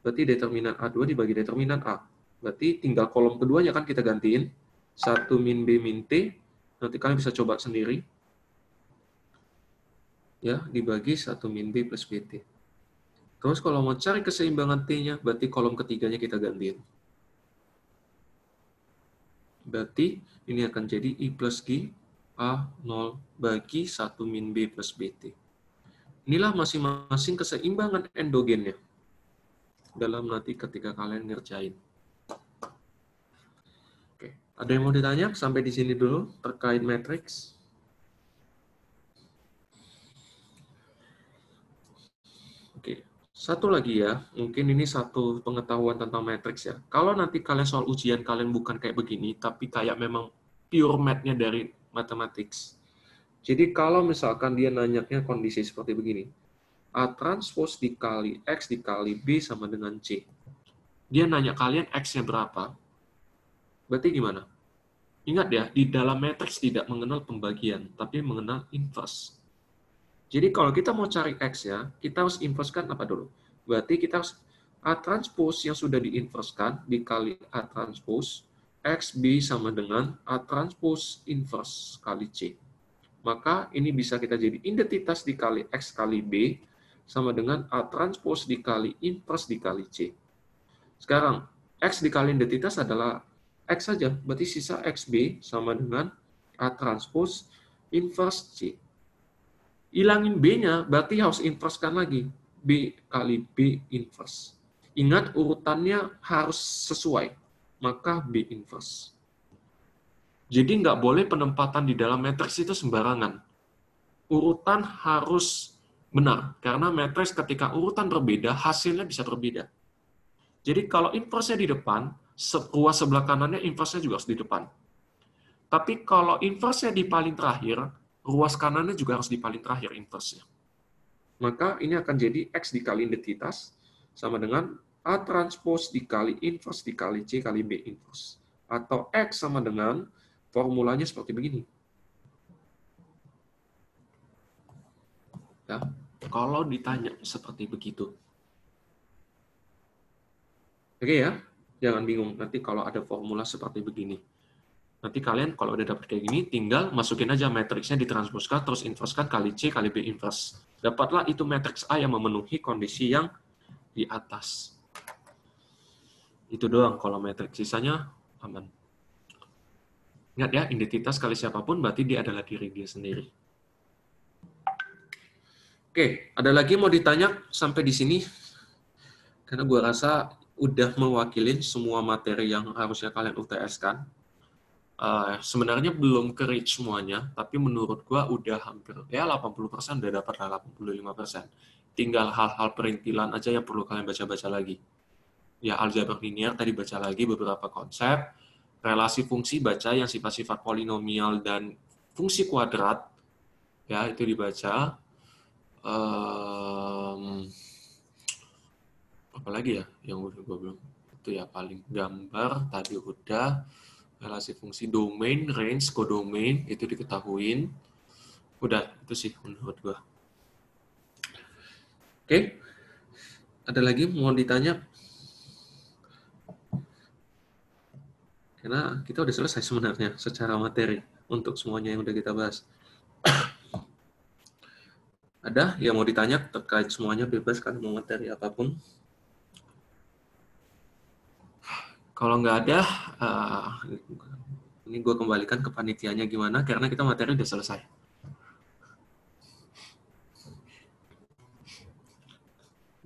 berarti determinan A2 dibagi determinan A. Berarti tinggal kolom keduanya kan kita gantiin. 1 min B min T, nanti kalian bisa coba sendiri. Ya, dibagi 1 min B plus BT. Terus kalau mau cari keseimbangan T-nya, berarti kolom ketiganya kita gantiin. Berarti ini akan jadi I plus G A0 bagi 1 min B plus BT. Inilah masing-masing keseimbangan endogennya dalam nanti ketika kalian ngerjain. Oke, ada yang mau ditanya sampai di sini dulu terkait matriks? Oke, satu lagi ya, mungkin ini satu pengetahuan tentang matriks ya. Kalau nanti kalian soal ujian kalian bukan kayak begini, tapi kayak memang pure math-nya dari mathematics. Jadi kalau misalkan dia nanyanya kondisi seperti begini, A transpose dikali X dikali B sama dengan C. Dia nanya kalian X-nya berapa, berarti gimana? Ingat ya, di dalam matriks tidak mengenal pembagian, tapi mengenal inverse. Jadi kalau kita mau cari X-nya, kita harus inverse-kan apa dulu? Berarti kita harus A transpose yang sudah diinverse-kan dikali A transpose, XB sama dengan A transpose inverse kali C. Maka ini bisa kita jadi identitas dikali X kali B sama dengan A transpose dikali inverse dikali C. Sekarang, X dikali identitas adalah X saja, berarti sisa XB sama dengan A transpose inverse C. Hilangin B-nya, berarti harus inverse-kan lagi. B kali B inverse. Ingat, urutannya harus sesuai, maka B inverse. Jadi nggak boleh penempatan di dalam matriks itu sembarangan. Urutan harus benar, karena matriks ketika urutan berbeda, hasilnya bisa berbeda. Jadi kalau inverse-nya di depan, ruas sebelah kanannya inverse-nya juga harus di depan. Tapi kalau inverse-nya di paling terakhir, ruas kanannya juga harus di paling terakhir inverse-nya. Maka ini akan jadi X dikali identitas, sama dengan A transpose dikali inverse dikali C kali B inverse. Atau X sama dengan formulanya seperti begini. Ya, kalau ditanya seperti begitu. Oke ya, jangan bingung nanti kalau ada formula seperti begini. Nanti kalian kalau udah dapet kayak gini, tinggal masukin aja matriksnya ditransposkan, terus inversekan kali C kali B inverse. Dapatlah itu matriks A yang memenuhi kondisi yang di atas. Itu doang kalau matriks, sisanya aman. Ingat ya, identitas kali siapapun berarti dia adalah diri dia sendiri. Oke, ada lagi mau ditanya sampai di sini? Karena gue rasa udah mewakilin semua materi yang harusnya kalian UTS-kan. Sebenarnya belum ke-reach semuanya, tapi menurut gue udah hampir, ya 80% udah dapat lah, 85%. Tinggal hal-hal perintilan aja yang perlu kalian baca-baca lagi. Ya, aljabar linear tadi baca lagi beberapa konsep. Relasi fungsi baca yang sifat-sifat polinomial dan fungsi kuadrat, ya itu dibaca. Apalagi ya yang udah gue belum, itu ya paling gambar tadi udah, relasi fungsi domain, range, codomain itu diketahuin. Udah, itu sih menurut gue. Oke, ada lagi mau ditanya? Karena kita udah selesai sebenarnya secara materi untuk semuanya yang udah kita bahas. Ada yang mau ditanya terkait semuanya, bebas kan mau materi apapun. Kalau nggak ada, ini gue kembalikan ke panitianya gimana, karena kita materi udah selesai.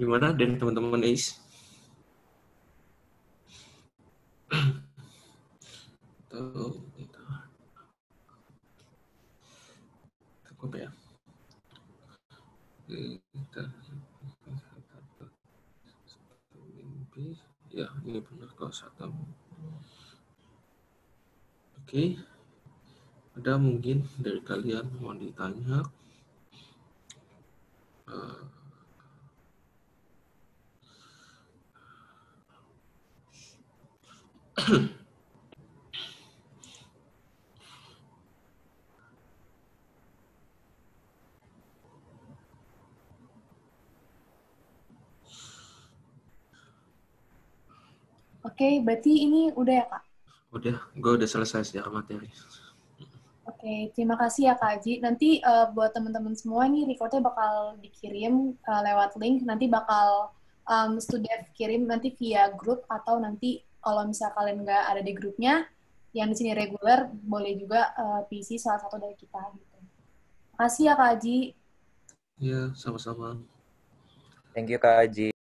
Gimana dari teman-teman ACE? Cukup ya? Ya, ini benar kok satu. Oke. Ada mungkin dari kalian mau ditanya? Oke, berarti ini udah ya, Kak? Udah, gue udah selesai secara materi. Oke, terima kasih ya, Kak Haji. Nanti buat teman-teman semua nih, recordnya bakal dikirim lewat link. Nanti bakal Studef kirim nanti via grup, atau nanti kalau misal kalian nggak ada di grupnya, yang di sini reguler, boleh juga PC salah satu dari kita. Gitu. Makasih ya, Kak Haji. Ya, sama-sama. Thank you Kak Haji.